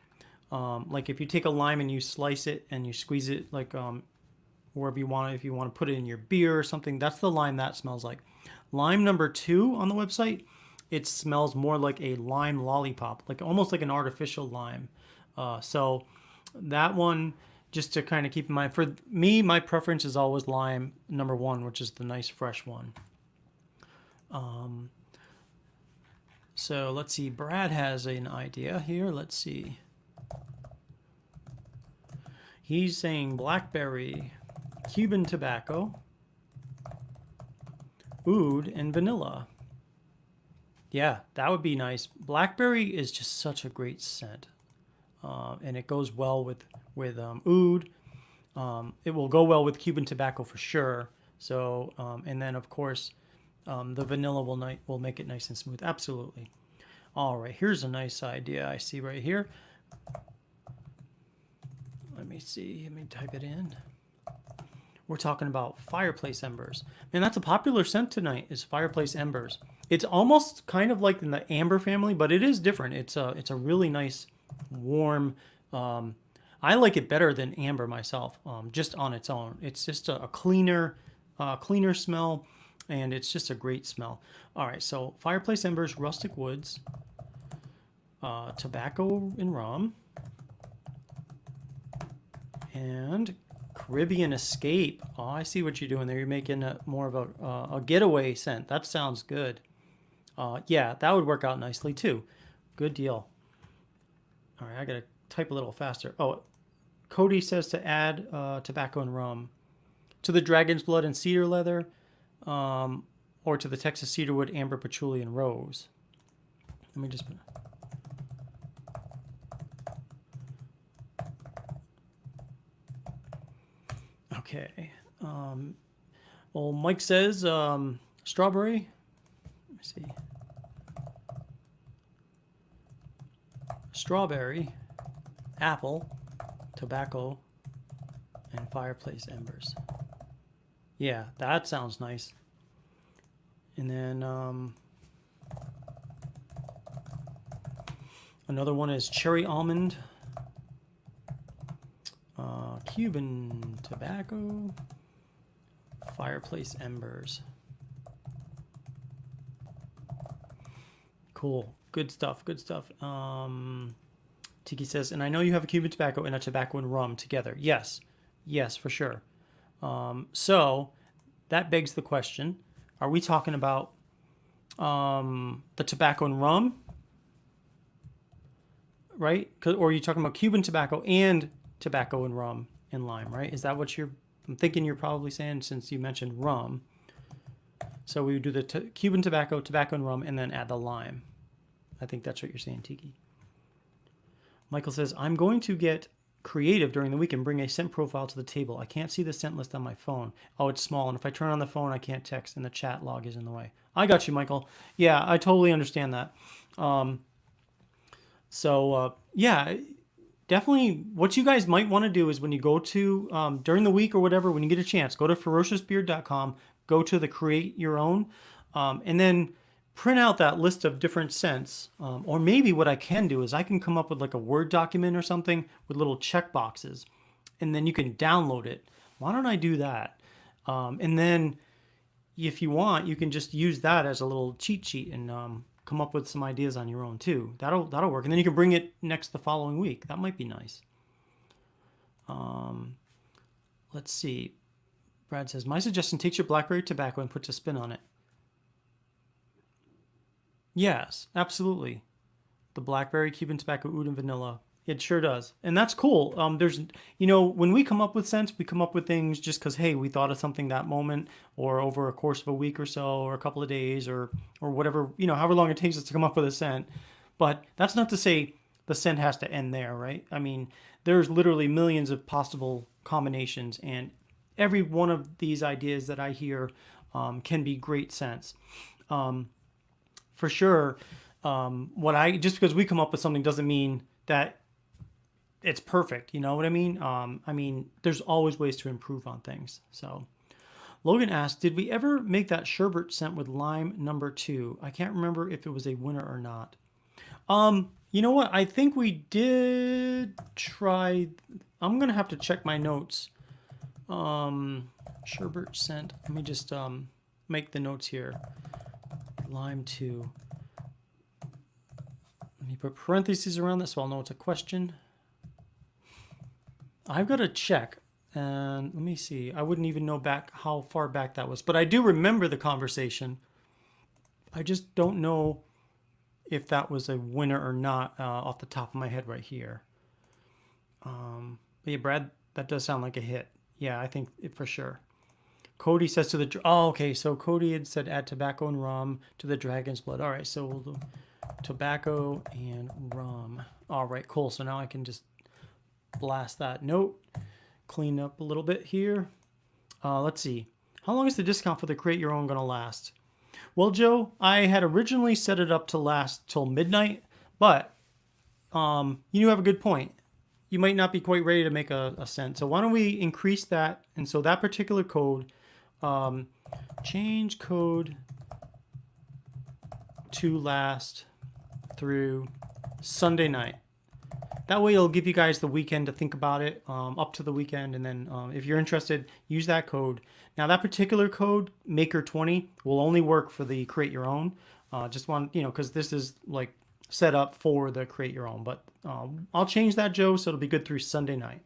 S1: Like if you take a lime and you slice it and you squeeze it like wherever you want it. If you want to put it in your beer or something, that's the lime that smells like. Lime number 2 on the website, it smells more like a lime lollipop, like almost like an artificial lime. So that one, just to kind of keep in mind, for me, my preference is always lime number 1, which is the nice fresh one. So let's see, Brad has an idea here. Let's see. He's saying blackberry, Cuban tobacco, oud, and vanilla. Yeah, that would be nice. Blackberry is just such a great scent, and it goes well with oud. It will go well with Cuban tobacco for sure. So, and then of course, the vanilla will make it nice and smooth. Absolutely. All right, here's a nice idea I see right here. Let me see. Let me type it in. We're talking about fireplace embers. Man, that's a popular scent tonight, is fireplace embers. It's almost kind of like in the amber family, but it is different. It's a really nice, warm. I like it better than amber myself, just on its own. It's just a cleaner smell, and it's just a great smell. All right, so fireplace embers, rustic woods, tobacco and rum, and Caribbean Escape. Oh, I see what you're doing there. You're making more of a getaway scent. That sounds good. Yeah, that would work out nicely too. Good deal. All right, I gotta type a little faster. Oh, Cody says to add tobacco and rum to the dragon's blood and cedar leather, or to the Texas cedarwood, amber, patchouli, and rose. Let me just. Okay. Well, Mike says strawberry. Let me see. Strawberry, apple, tobacco, and fireplace embers. Yeah, that sounds nice. And then another one is cherry almond, Cuban tobacco, fireplace embers. Cool. Good stuff. Good stuff. Tiki says, and I know you have a Cuban tobacco and a tobacco and rum together. Yes. Yes, for sure. So that begs the question, are we talking about the tobacco and rum? Right? Or are you talking about Cuban tobacco and tobacco and rum and lime, right? Is that what I'm thinking you're probably saying, since you mentioned rum. So we would do the Cuban tobacco, tobacco and rum, and then add the lime. I think that's what you're saying, Tiki. Michael says, I'm going to get creative during the week and bring a scent profile to the table. I can't see the scent list on my phone. Oh, it's small, and if I turn on the phone, I can't text, and the chat log is in the way. I got you, Michael. Yeah, I totally understand that. Yeah, definitely what you guys might want to do is when you go to, during the week or whatever, when you get a chance, go to ferociousbeard.com, go to the create your own, and then print out that list of different scents. Or maybe what I can do is I can come up with like a Word document or something with little check boxes, and then you can download it. Why don't I do that? And then if you want, you can just use that as a little cheat sheet and come up with some ideas on your own too. That'll work. And then you can bring it next the following week. That might be nice. Let's see. Brad says, my suggestion, takes your blackberry tobacco and puts a spin on it. Yes, absolutely. The blackberry, Cuban tobacco, oud, and vanilla. It sure does. And that's cool. There's, when we come up with scents, we come up with things just because, hey, we thought of something that moment, or over a course of a week or so, or a couple of days, or whatever, however long it takes us to come up with a scent. But that's not to say the scent has to end there, right? I mean, there's literally millions of possible combinations, and every one of these ideas that I hear can be great scents. For sure, just because we come up with something doesn't mean that it's perfect. You know what I mean? There's always ways to improve on things. So Logan asked, did we ever make that sherbet scent with lime number 2? I can't remember if it was a winner or not. You know what? I think we did try. I'm going to have to check my notes. Sherbert scent. Let me just make the notes here. Lime 2. Let me put parentheses around this so I'll know it's a question. I've got to check. And let me see. I wouldn't even know back how far back that was. But I do remember the conversation. I just don't know if that was a winner or not off the top of my head right here. But yeah, Brad, that does sound like a hit. Yeah, I think it for sure. Cody says to the... Oh, okay. So Cody had said add tobacco and rum to the dragon's blood. All right, so we'll do tobacco and rum. All right, cool. So now I can just blast that note. Clean up a little bit here. Let's see. How long is the discount for the Create Your Own going to last? Well, Joe, I had originally set it up to last till midnight, but you have a good point. You might not be quite ready to make a cent. So why don't we increase that? And so that particular code, change code to last through Sunday night. That way it'll give you guys the weekend to think about it, up to the weekend. And then if you're interested, use that code. Now that particular code, Maker20, will only work for the Create Your Own. Just want, because this is like set up for the Create Your Own. But I'll change that, Joe, so it'll be good through Sunday night.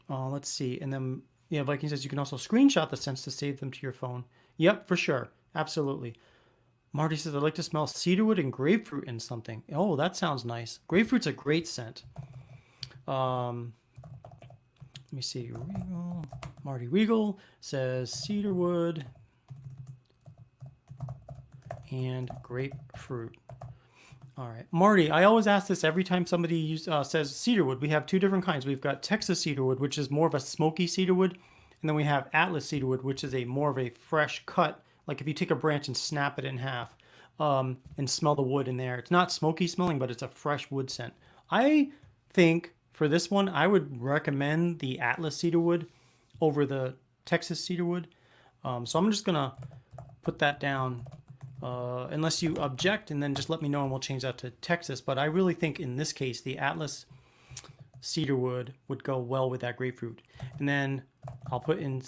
S1: Let's see. And then, Viking says you can also screenshot the scents to save them to your phone. Yep, for sure. Absolutely. Marty says, I'd like to smell cedarwood and grapefruit in something. Oh, that sounds nice. Grapefruit's a great scent. Let me see. Regal. Marty Regal says cedarwood and grapefruit. All right. Marty, I always ask this every time somebody says cedarwood. We have two different kinds. We've got Texas cedarwood, which is more of a smoky cedarwood. And then we have Atlas cedarwood, which is more of a fresh cut. Like if you take a branch and snap it in half and smell the wood in there. It's not smoky smelling, but it's a fresh wood scent. I think for this one, I would recommend the Atlas cedarwood over the Texas cedarwood. So I'm just going to put that down unless you object, and then just let me know and we'll change that to Texas. But I really think in this case, the Atlas cedarwood would go well with that grapefruit. And then I'll put in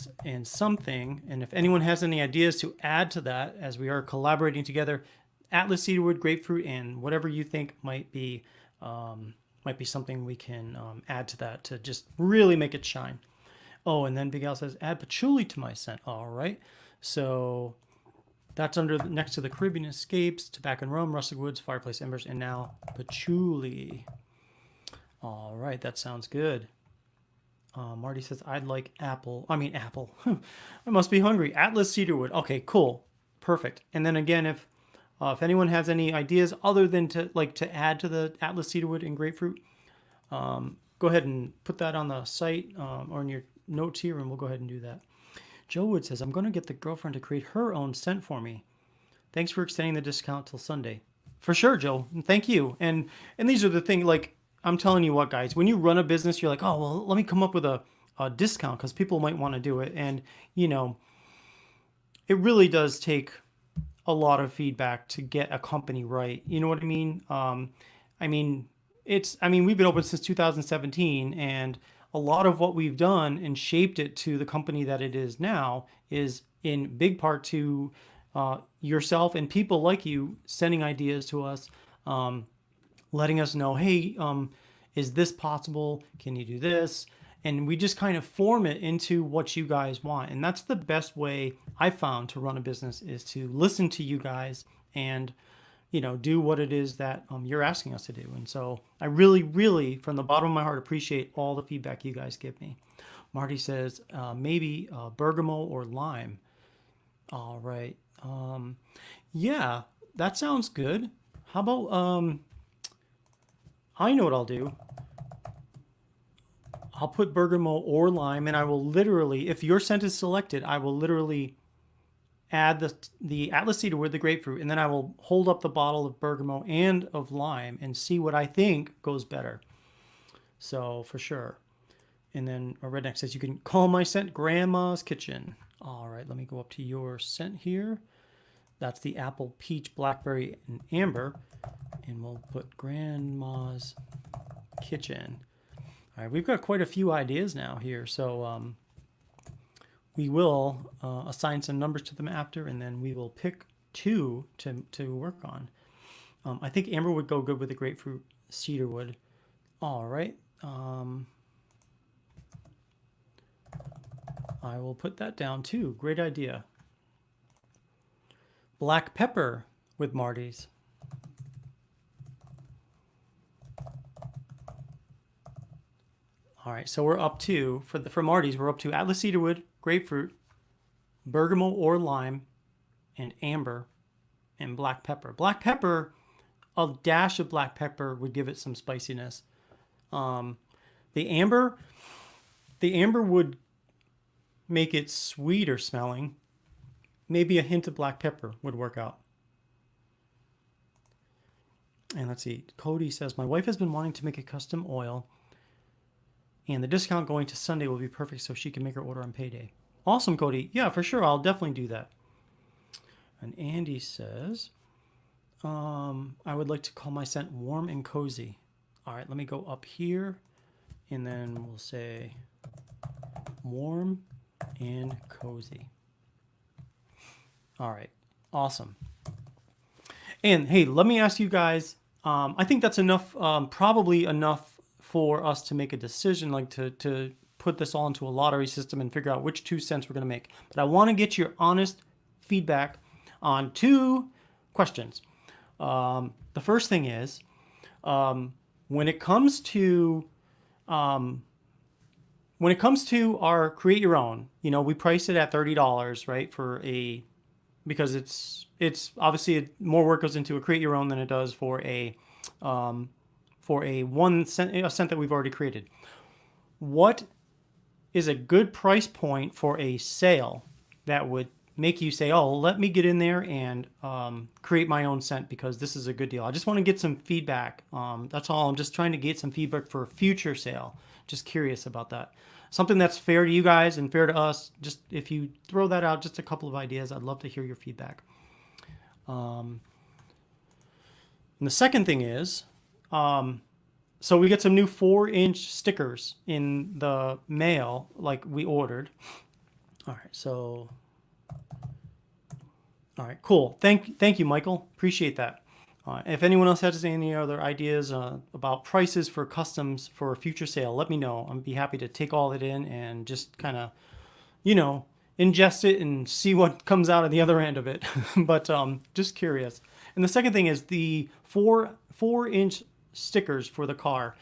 S1: something, and if anyone has any ideas to add to that as we are collaborating together, Atlas cedarwood, grapefruit, and whatever you think might be something we can add to that to just really make it shine. Oh, and then Big Al says add patchouli to my scent. All right, so that's next to the Caribbean Escapes, tobacco and rum, rustic woods, fireplace embers, and now patchouli. All right, that sounds good. Marty says, I'd like apple. I must be hungry. Atlas cedarwood. Okay, cool. Perfect. And then again, if anyone has any ideas other than to add to the Atlas cedarwood and grapefruit, go ahead and put that on the site or in your notes here, and we'll go ahead and do that. Joe Wood says, I'm going to get the girlfriend to create her own scent for me. Thanks for extending the discount till Sunday. For sure, Joe. Thank you. And these are the things, like, I'm telling you what, guys, when you run a business, you're like, oh, well, let me come up with a discount because people might want to do it. And, it really does take a lot of feedback to get a company right. You know what I mean? We've been open since 2017, and a lot of what we've done and shaped it to the company that it is now is in big part to yourself and people like you sending ideas to us, letting us know, hey, is this possible? Can you do this? And we just kind of form it into what you guys want. And that's the best way I found to run a business, is to listen to you guys and, do what it is that you're asking us to do. And so I really, really, from the bottom of my heart, appreciate all the feedback you guys give me. Marty says, maybe bergamot or lime. All right. Yeah, that sounds good. How about... I know what I'll do. I'll put bergamot or lime, and I will literally, if your scent is selected, I will literally add the Atlas cedarwood, the grapefruit, and then I will hold up the bottle of bergamot and of lime and see what I think goes better. So for sure. And then a redneck says, you can call my scent Grandma's Kitchen. All right, let me go up to your scent here. That's the apple, peach, blackberry, and amber. And we'll put Grandma's Kitchen. All right, we've got quite a few ideas now here. So we will assign some numbers to them after, and then we will pick two to work on. I think amber would go good with the grapefruit, cedar wood. All right. I will put that down too. Great idea. Black pepper with Marty's. All right, so we're up to, for Marty's, we're up to Atlas cedarwood, grapefruit, bergamot or lime, and amber, and black pepper. Black pepper, a dash of black pepper would give it some spiciness. The amber would make it sweeter smelling. Maybe a hint of black pepper would work out. And let's see, Cody says, my wife has been wanting to make a custom oil, and the discount going to Sunday will be perfect so she can make her order on payday. Awesome, Cody. Yeah, for sure. I'll definitely do that. And Andy says, I would like to call my scent warm and cozy. All right, let me go up here, and then we'll say warm and cozy. All right, awesome. And hey, let me ask you guys, I think that's enough, probably enough for us to make a decision, like to put this all into a lottery system and figure out which 2 cents we're going to make. But I want to get your honest feedback on 2 questions. The first thing is, when it comes to our create your own, we price it at $30, right? Because it's obviously more work goes into a create your own than it does for a 1 cent, a scent that we've already created. What is a good price point for a sale that would make you say, oh, let me get in there and create my own scent because this is a good deal? I just want to get some feedback. That's all. I'm just trying to get some feedback for a future sale. Just curious about that. Something that's fair to you guys and fair to us. Just if you throw that out, just a couple of ideas, I'd love to hear your feedback. And the second thing is, so we get some new 4-inch stickers in the mail, like we ordered. All right, all right, cool. Thank you, Michael. Appreciate that. If anyone else has any other ideas about prices for customs for a future sale, let me know. I'd be happy to take all it in and just kind of, ingest it and see what comes out of the other end of it. But just curious. And the second thing is the 4-inch stickers for the car.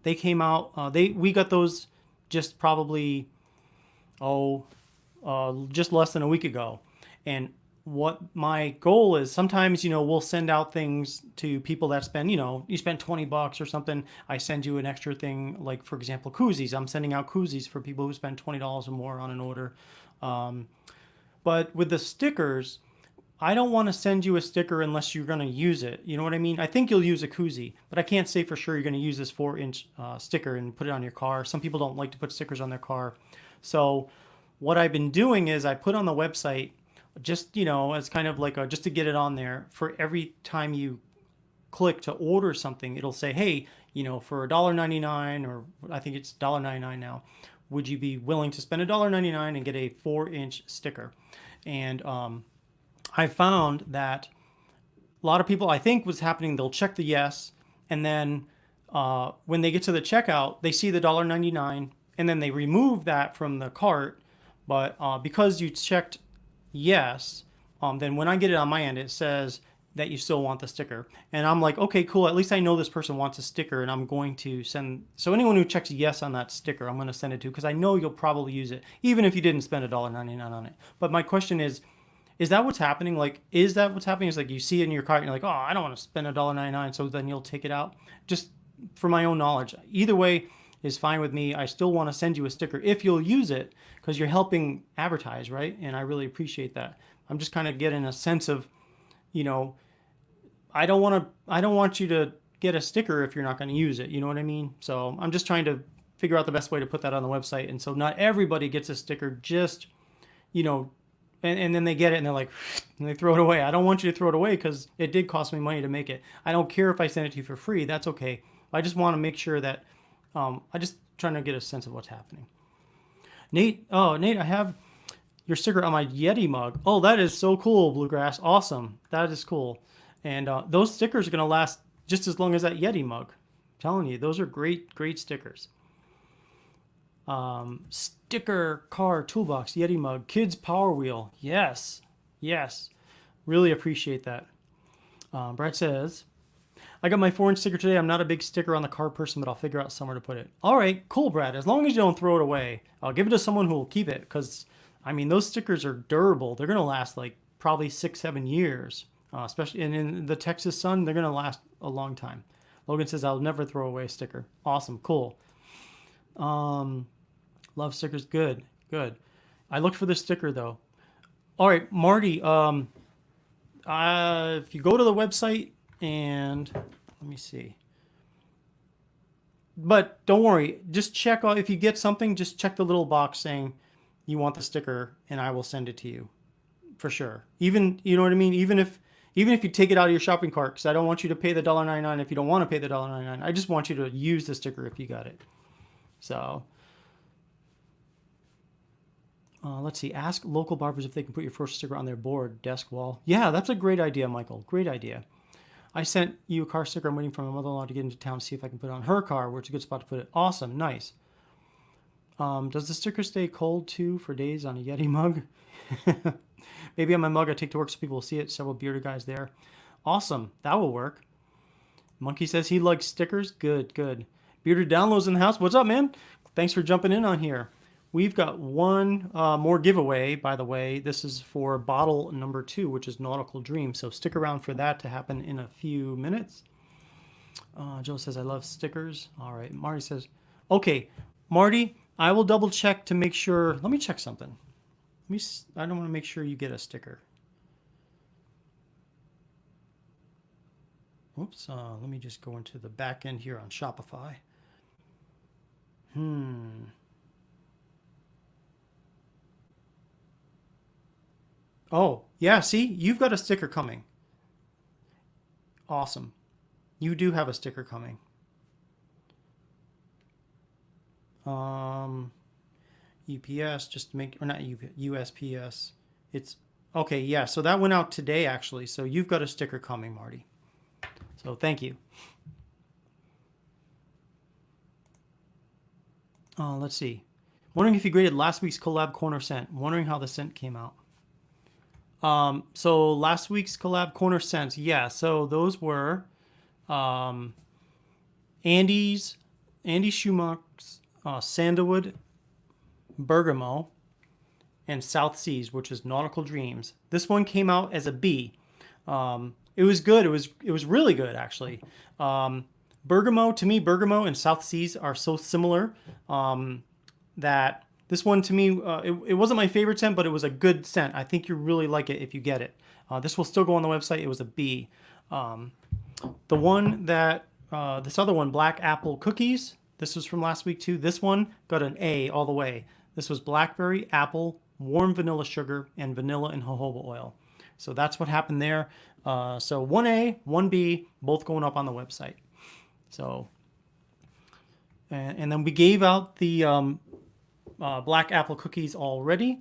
S1: They came out. We got those just probably just less than a week ago, and what my goal is, sometimes, we'll send out things to people that spend, you spend $20 or something. I send you an extra thing, like, for example, koozies. I'm sending out koozies for people who spend $20 or more on an order. But with the stickers, I don't want to send you a sticker unless you're going to use it. You know what I mean? I think you'll use a koozie, but I can't say for sure you're going to use this 4-inch sticker and put it on your car. Some people don't like to put stickers on their car. So what I've been doing is I put on the website, just, as kind of like just to get it on there, for every time you click to order something, it'll say, hey, for $1.99, or I think it's $1.99 now, would you be willing to spend $1.99 and get a 4-inch sticker? And I found that a lot of people, I think what's happening, they'll check the yes, and then when they get to the checkout, they see the $1.99, and then they remove that from the cart. But because you checked yes, then when I get it on my end, it says that you still want the sticker. And I'm like, okay, cool. At least I know this person wants a sticker, and I'm going to send. So anyone who checks yes on that sticker, I'm going to send it to, because I know you'll probably use it, even if you didn't spend $1.99 on it. But my question is that what's happening? Like, is that what's happening? Is like you see it in your cart and you're like, oh, I don't want to spend $1.99, so then you'll take it out? Just for my own knowledge. Either way is fine with me. I still want to send you a sticker if you'll use it, because you're helping advertise, right? And I really appreciate that. I'm just kind of getting a sense of, I don't want you to get a sticker if you're not going to use it. You know what I mean? So I'm just trying to figure out the best way to put that on the website. And so not everybody gets a sticker, just, and then they get it and they're like, and they throw it away. I don't want you to throw it away because it did cost me money to make it. I don't care if I send it to you for free. That's okay. I just want to make sure that, I just trying to get a sense of what's happening. Nate, oh, Nate, I have your sticker on my Yeti mug. Oh, that is so cool, Bluegrass. Awesome. That is cool. And those stickers are going to last just as long as that Yeti mug. I'm telling you, those are great, great stickers. Sticker, car, toolbox, Yeti mug, kids power wheel. Yes, yes. Really appreciate that. Brad says, I got my 4-inch sticker today. I'm not a big sticker on the car person, but I'll figure out somewhere to put it. All right, cool, Brad. As long as you don't throw it away, I'll give it to someone who will keep it because, I mean, those stickers are durable. They're going to last like probably 6-7 years, especially in the Texas sun. They're going to last a long time. Logan says, I'll never throw away a sticker. Awesome, cool. Love stickers. Good, good. I looked for the sticker though. All right, Marty. If you go to the website and let me see. But don't worry. Just check if you get something. Just check the little box saying you want the sticker, and I will send it to you for sure. Even you know what I mean. Even if you take it out of your shopping cart, because I don't want you to pay the $1.99 if you don't want to pay the $1.99. I just want you to use the sticker if you got it. So. Let's see. Ask local barbers if they can put your Ferocious sticker on their board, desk, wall. Yeah, that's a great idea, Michael. Great idea. I sent you a car sticker. I'm waiting for my mother-in-law to get into town to see if I can put it on her car, where it's a good spot to put it. Awesome. Nice. Does the sticker stay cold, too, for days on a Yeti mug? Maybe on my mug I take to work so people will see it. Several bearded guys there. Awesome. That will work. Monkey says he likes stickers. Good, good. Bearded Downloads in the house. What's up, man? Thanks for jumping in on here. We've got one more giveaway, by the way. This is for bottle number 2, which is Nautical Dream. So stick around for that to happen in a few minutes. Joe says, I love stickers. All right. Marty says, okay, Marty, I will double check to make sure. Let me check something. I don't want to make sure you get a sticker. Oops. Let me just go into the back end here on Shopify. Oh, yeah, see? You've got a sticker coming. Awesome. You do have a sticker coming. UPS, just to make, or not USPS. It's, okay, yeah, so that went out today, actually. So you've got a sticker coming, Marty. So thank you. Let's see. Wondering if you graded last week's collab corner scent. Wondering how the scent came out. So last week's collab corner scents, yeah. So those were Andy Schumacher's Sandalwood, Bergamo, and South Seas, which is Nautical Dreams. This one came out as a B. It was good. It was really good actually. Bergamo, to me, Bergamo and South Seas are so similar that. This one to me, it wasn't my favorite scent, but it was a good scent. I think you really like it if you get it. This will still go on the website. It was a B. The one that, this other one, Black Apple Cookies, this was from last week too. This one got an A all the way. This was blackberry, apple, warm vanilla sugar, and vanilla and jojoba oil. So that's what happened there. So 1A, 1B, both going up on the website. So, and then we gave out the Black Apple Cookies already.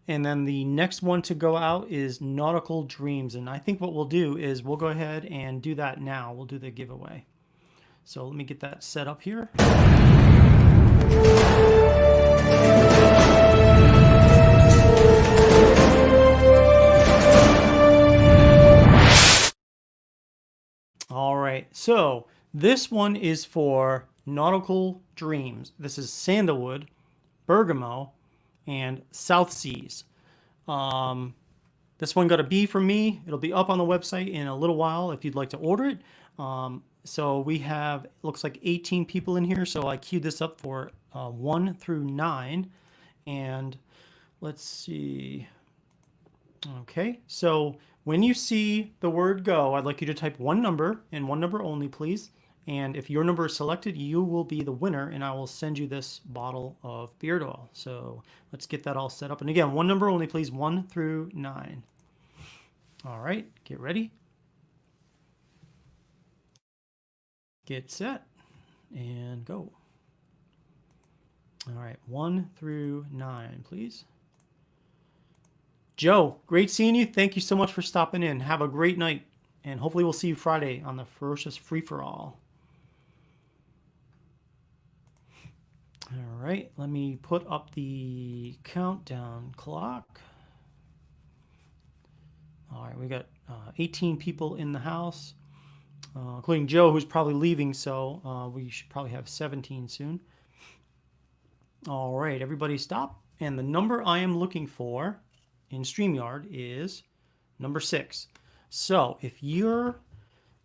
S1: And then the next one to go out is Nautical Dreams. And I think what we'll do is we'll go ahead and do that now. We'll do the giveaway. So let me get that set up here. All right. So this one is for Nautical Dreams. This is Sandalwood, Bergamo, and South Seas. This one got a B from me. It'll be up on the website in a little while if you'd like to order it. So we have, it looks like 18 people in here. So I queued this up for 1 through 9. And let's see. Okay, so when you see the word go, I'd like you to type one number and one number only, please. And if your number is selected, you will be the winner, and I will send you this bottle of beard oil. So let's get that all set up. And again, one number only, please, 1 through 9. All right, get ready. Get set and go. All right, 1 through 9, please. Joe, great seeing you. Thank you so much for stopping in. Have a great night, and hopefully we'll see you Friday on the Ferocious Free-for-All. All right, let me put up the countdown clock. All right, we got 18 people in the house, including Joe, who's probably leaving, so we should probably have 17 soon. All right, everybody stop. And the number I am looking for in StreamYard is number 6. So if you're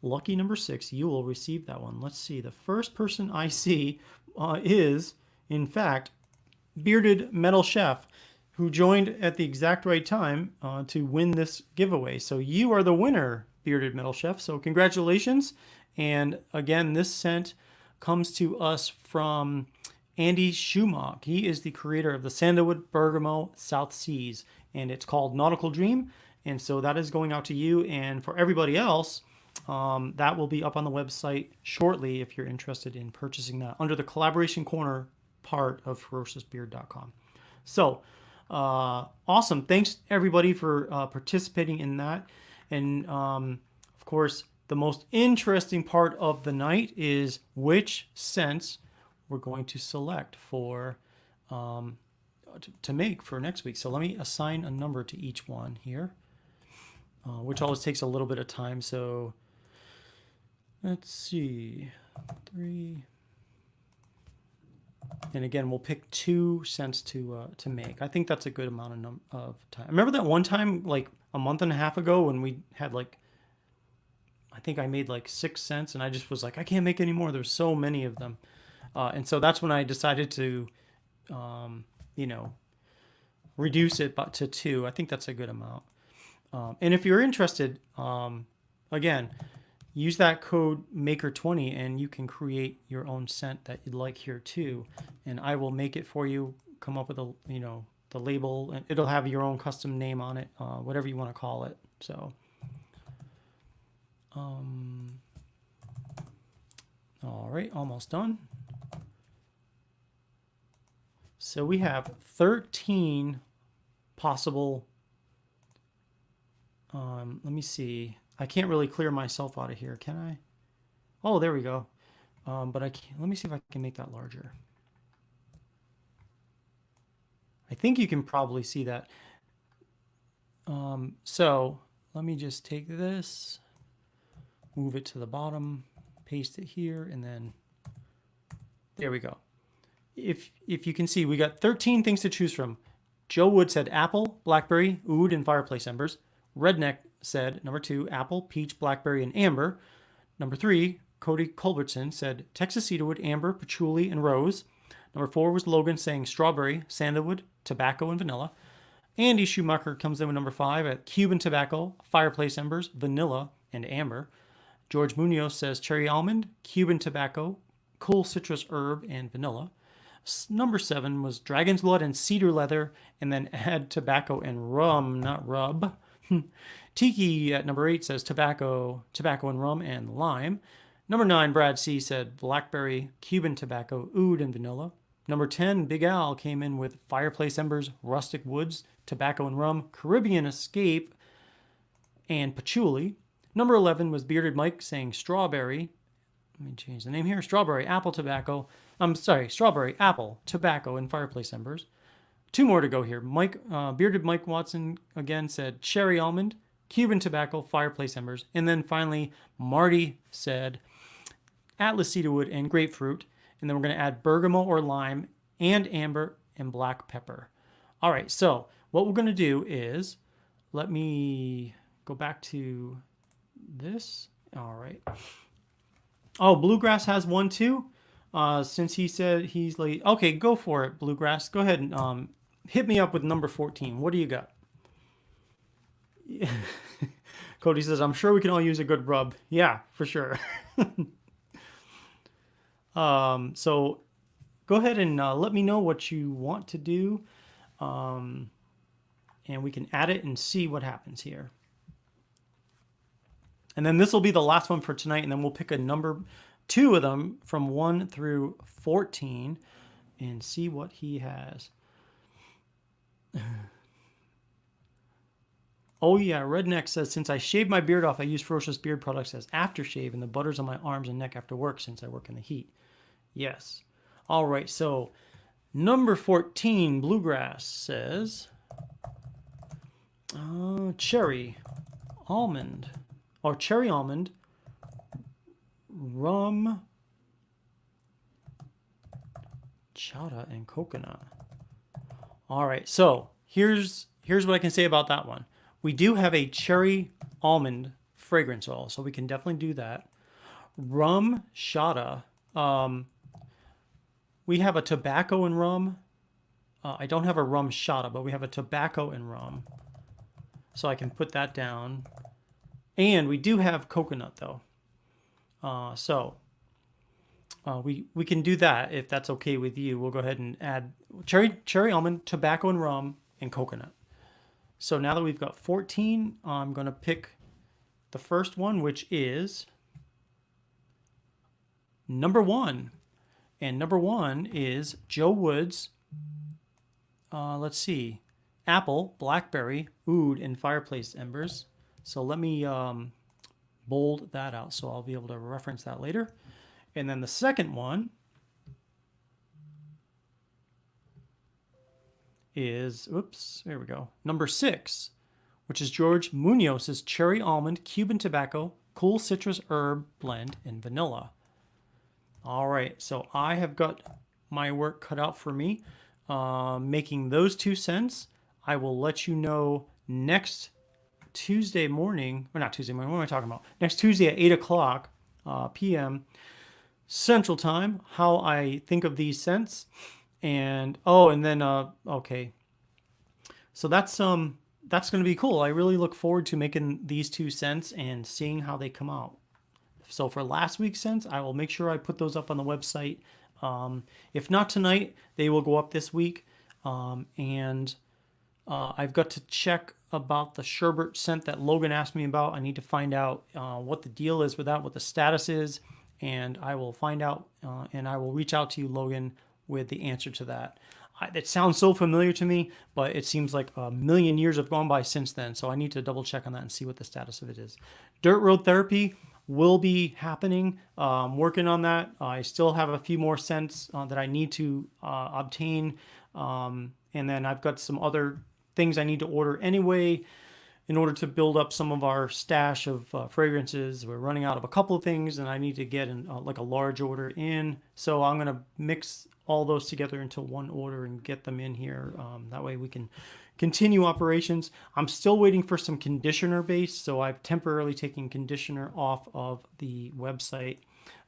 S1: lucky number 6, you will receive that one. Let's see. The first person I see is, in fact, Bearded Metal Chef, who joined at the exact right time to win this giveaway. So you are the winner, Bearded Metal Chef. So congratulations. And again, this scent comes to us from Andy Schumach. He is the creator of the Sandalwood Bergamo South Seas, and it's called Nautical Dream. And so that is going out to you. And for everybody else, that will be up on the website shortly if you're interested in purchasing that under the Collaboration Corner part of ferociousbeard.com. So awesome. Thanks everybody for participating in that. And of course, the most interesting part of the night is which scents we're going to select for to make for next week. So let me assign a number to each one here, which always takes a little bit of time. So let's see, 3. And again, we'll pick 2 scents to make. I think that's a good amount of time. Remember that one time, like a month and a half ago, when we had like, I think I made like 6 scents, and I just was like, I can't make any more. There's so many of them. And so that's when I decided to, reduce it to 2. I think that's a good amount. And if you're interested, again, use that code MAKER20 and you can create your own scent that you'd like here too. And I will make it for you, come up with the label, and it'll have your own custom name on it, whatever you want to call it. So, all right, almost done. So we have 13 possible, let me see. I can't really clear myself out of here, can I? Oh, there we go. But I can't. Let me see if I can make that larger. I think you can probably see that. So let me just take this, move it to the bottom, paste it here, and then there we go. If you can see, we got 13 things to choose from. Joe Wood said apple, blackberry, oud, and fireplace embers. Redneck said number 2, apple, peach, blackberry, and amber. Number 3, Cody Culbertson said Texas cedarwood, amber, patchouli, and rose. Number 4 was Logan saying strawberry, sandalwood, tobacco, and vanilla. Andy Schumacher comes in with number 5 at Cuban tobacco, fireplace embers, vanilla, and amber. George Munoz says cherry almond, Cuban tobacco, cool citrus herb, and vanilla. Number 7 was dragon's blood and cedar leather, and then add tobacco and rum, not rub. Tiki at number 8 says tobacco and rum, and lime. Number 9, Brad C said blackberry, Cuban tobacco, oud, and vanilla. Number 10, Big Al came in with fireplace embers, rustic woods, tobacco and rum, Caribbean escape, and patchouli. Number 11 was Bearded Mike saying strawberry. Let me change the name here. Strawberry, apple, tobacco. Strawberry, apple, tobacco, and fireplace embers. 2 more to go here. Bearded Mike Watson again said cherry almond, Cuban tobacco, fireplace embers. And then finally, Marty said Atlas cedarwood and grapefruit. And then we're going to add bergamot or lime and amber and black pepper. All right, so what we're going to do is, let me go back to this. All right. Oh, Bluegrass has one too. Since he said he's late. Okay, go for it, Bluegrass. Go ahead and hit me up with number 14. What do you got? Cody says, I'm sure we can all use a good rub. Yeah, for sure. So go ahead and let me know what you want to do. And we can add it and see what happens here. And then this will be the last one for tonight, and then we'll pick a number, 2 of them from 1 through 14, and see what he has. Oh yeah, Redneck says, since I shaved my beard off, I use Ferocious beard products as aftershave and the butters on my arms and neck after work since I work in the heat. Yes. All right, so number 14, Bluegrass says, cherry almond, or cherry almond, rum, chata, and coconut. All right, so here's what I can say about that one. We do have a cherry almond fragrance oil, so we can definitely do that. Rum chata. We have a tobacco and rum. I don't have a rum chata, but we have a tobacco and rum. So I can put that down. And we do have coconut, though. We can do that if that's okay with you. We'll go ahead and add cherry almond, tobacco and rum, and coconut. So now that we've got 14, I'm going to pick the first one, which is number 1. And number 1 is Joe Wood's, let's see, apple, blackberry, oud, and fireplace embers. So let me bold that out so I'll be able to reference that later. And then the second one is, oops, there we go, number 6, which is George Munoz's cherry almond, Cuban tobacco, cool citrus herb blend, and vanilla. All right, so I have got my work cut out for me making those 2 scents. I will let you know next Tuesday morning, or not Tuesday morning, what am I talking about? Next Tuesday at 8 o'clock p.m. Central Time, how I think of these scents. And okay, so that's going to be cool. I really look forward to making these 2 scents and seeing how they come out. So for last week's scents, I will make sure I put those up on the website. If not tonight, they will go up this week. I've got to check about the sherbet scent that Logan asked me about. I need to find out what the deal is with that, what the status is, and I will find out and I will reach out to you, Logan, with the answer to that. It sounds so familiar to me, but it seems like a million years have gone by since then, so I need to double check on that and see what the status of it is. Dirt Road Therapy will be happening. Working on that. I still have a few more scents that I need to obtain, and then I've got some other things I need to order anyway in order to build up some of our stash of fragrances. We're running out of a couple of things, and I need to get like a large order in. So I'm going to mix all those together into one order and get them in here. That way we can continue operations. I'm still waiting for some conditioner base, so I've temporarily taken conditioner off of the website.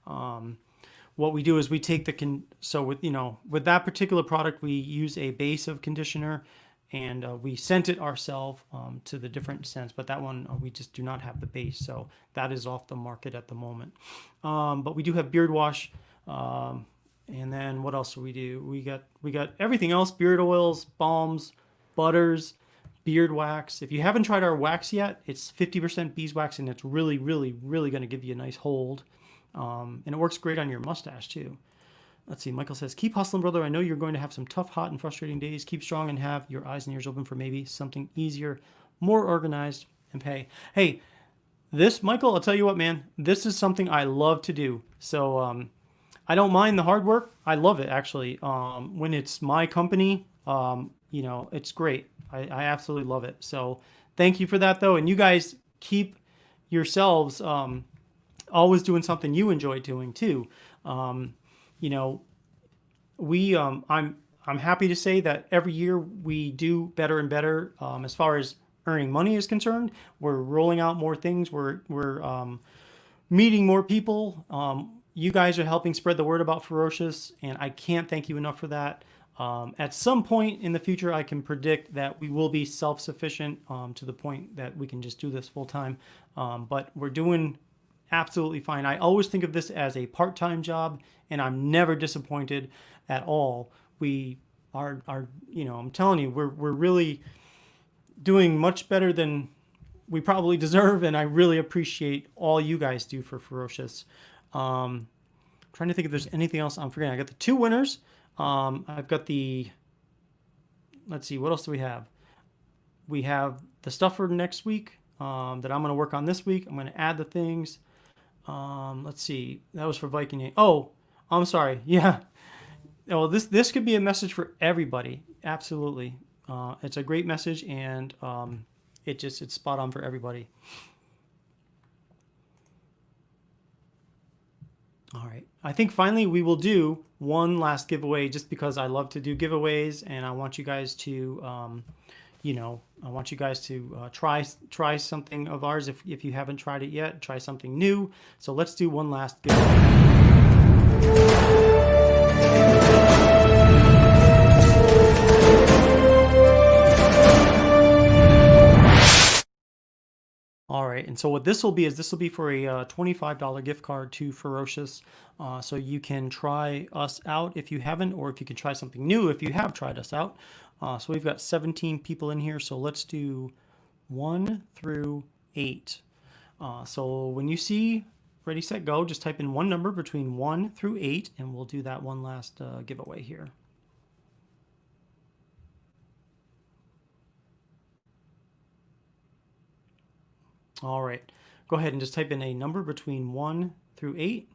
S1: What we do is we take with that particular product, we use a base of conditioner, and we scent it ourselves to the different scents, but that one we just do not have the base, so that is off the market at the moment. But we do have beard wash, and then what else do we do? We got everything else: beard oils, balms, butters, beard wax. If you haven't tried our wax yet, it's 50% beeswax, and it's really, really, really going to give you a nice hold, and it works great on your mustache too. Let's see, Michael says, keep hustling, brother. I know you're going to have some tough, hot, and frustrating days. Keep strong and have your eyes and ears open for maybe something easier, more organized, and pay. Hey, this, Michael, I'll tell you what, man, this is something I love to do. So I don't mind the hard work. I love it, actually. When it's my company, it's great. I absolutely love it. So thank you for that, though. And you guys keep yourselves always doing something you enjoy doing, too. I'm happy to say that every year we do better and better as far as earning money is concerned. We're rolling out more things. We're meeting more people. You guys are helping spread the word about Ferocious, and I can't thank you enough for that. At some point in the future, I can predict that we will be self-sufficient to the point that we can just do this full time. But we're doing absolutely fine. I always think of this as a part-time job, and I'm never disappointed at all. We are I'm telling you, we're really doing much better than we probably deserve, and I really appreciate all you guys do for Ferocious. Trying to think if there's anything else I'm forgetting. I got the 2 winners. I've got the, let's see, what else do we have? We have the stuff for next week that I'm going to work on this week. I'm going to add the things. Let's see, that was for Viking. Oh, I'm sorry. Yeah. Well, this could be a message for everybody. Absolutely. It's a great message, and it's spot on for everybody. All right. I think finally we will do one last giveaway, just because I love to do giveaways, and I want you guys to, I want you guys to try something of ours. If you haven't tried it yet, try something new. So let's do one last giveaway. All right, and so what this will be is this will be for a $25 gift card to Ferocious. So you can try us out if you haven't, or if you can try something new if you have tried us out. So we've got 17 people in here, so let's do 1 through 8. So when you see ready, set, go, just type in one number between 1 through 8, and we'll do that one last giveaway here. All right, go ahead and just type in a number between 1 through 8.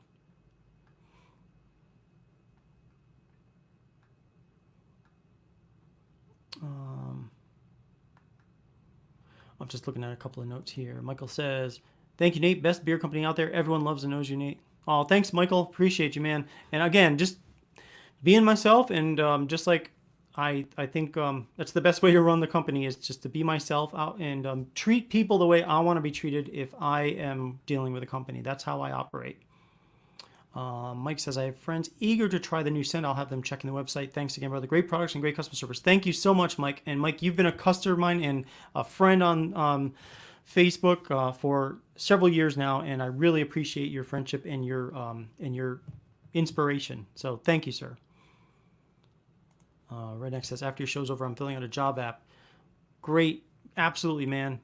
S1: I'm just looking at a couple of notes here. Michael says, thank you, Nate. Best beer company out there. Everyone loves and knows you, Nate. Oh, thanks, Michael. Appreciate you, man. And again, just being myself, and just like I think that's the best way to run the company, is just to be myself out and treat people the way I want to be treated if I am dealing with a company. That's how I operate. Mike says, I have friends eager to try the new scent. I'll have them checking the website. Thanks again, brother. Great products and great customer service. Thank you so much, Mike. And Mike, you've been a customer of mine and a friend on Facebook for several years now, and I really appreciate your friendship and your inspiration. So thank you, sir. Redneck says, after your show's over, I'm filling out a job app. Great. Absolutely, man.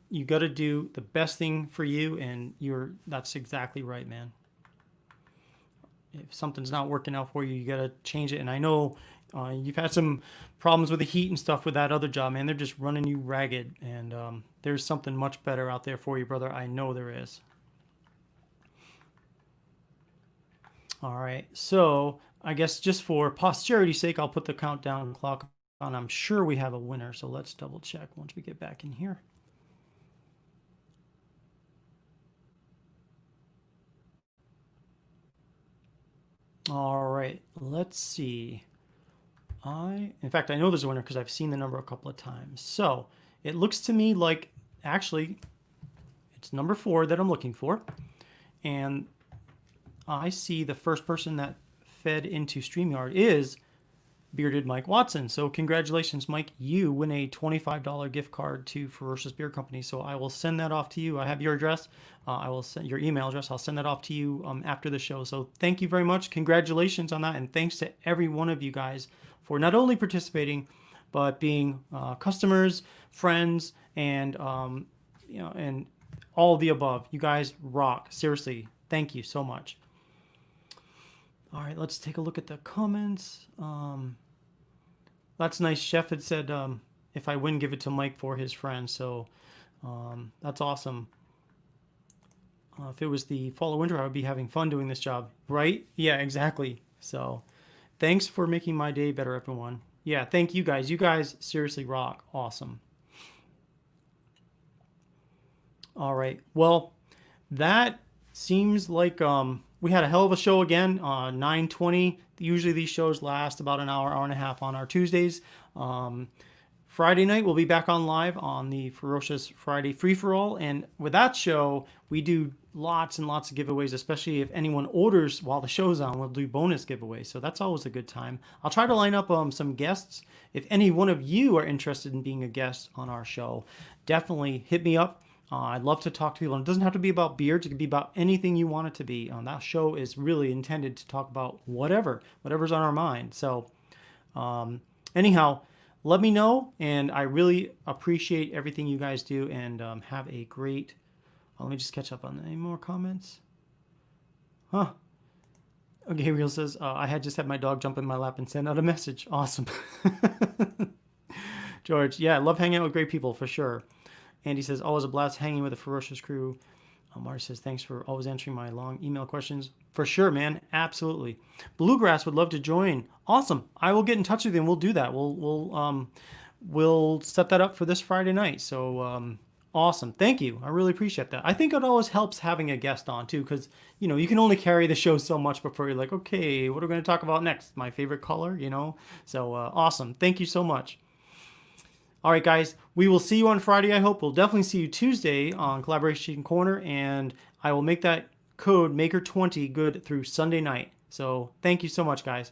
S1: You got to do the best thing for you, and that's exactly right, man. If something's not working out for you, you got to change it. And I know you've had some problems with the heat and stuff with that other job, man. They're just running you ragged, and there's something much better out there for you, brother. I know there is. All right, so I guess just for posterity's sake, I'll put the countdown clock on. I'm sure we have a winner, so let's double check once we get back in here. All right, let's see. In fact, I know there's a winner because I've seen the number a couple of times. So it looks to me like actually it's number 4 that I'm looking for. And I see the first person that fed into StreamYard is Bearded Mike Watson. So congratulations, Mike. You win a $25 gift card to Ferocious Beer Company. So I will send that off to you. I have your address. I will send your email address. I'll send that off to you after the show. So thank you very much. Congratulations on that. And thanks to every one of you guys for not only participating, but being customers, friends, and and all of the above. You guys rock. Seriously. Thank you so much. All right, let's take a look at the comments. That's nice. Chef had said, if I win, give it to Mike for his friend. So that's awesome. If it was the fall or winter, I would be having fun doing this job. Right? Yeah, exactly. So thanks for making my day better, everyone. Yeah, thank you guys. You guys seriously rock. Awesome. All right. Well, that seems like we had a hell of a show again. 9:20. Usually these shows last about an hour, hour and a half on our Tuesdays. Friday night we'll be back on live on the Ferocious Friday Free for All, and with that show we do lots and lots of giveaways. Especially if anyone orders while the show's on, we'll do bonus giveaways. So that's always a good time. I'll try to line up some guests. If any one of you are interested in being a guest on our show, definitely hit me up. I'd love to talk to people. And it doesn't have to be about beards. It can be about anything you want it to be. That show is really intended to talk about whatever's on our mind. So anyhow, let me know. And I really appreciate everything you guys do. And have a great... let me just catch up on any more comments. Huh. Gabriel says, I had just had my dog jump in my lap and send out a message. Awesome. George, yeah, I love hanging out with great people for sure. Andy says, always a blast hanging with the Ferocious crew. Marty says, thanks for always answering my long email questions. For sure, man. Absolutely. Bluegrass would love to join. Awesome. I will get in touch with you and we'll do that. We'll set that up for this Friday night. So awesome. Thank you. I really appreciate that. I think it always helps having a guest on too, because you can only carry the show so much before you're like, okay, what are we going to talk about next? My favorite color. So awesome. Thank you so much. All right, guys, we will see you on Friday, I hope. We'll definitely see you Tuesday on Collaboration Corner, and I will make that code Maker20 good through Sunday night. So thank you so much, guys.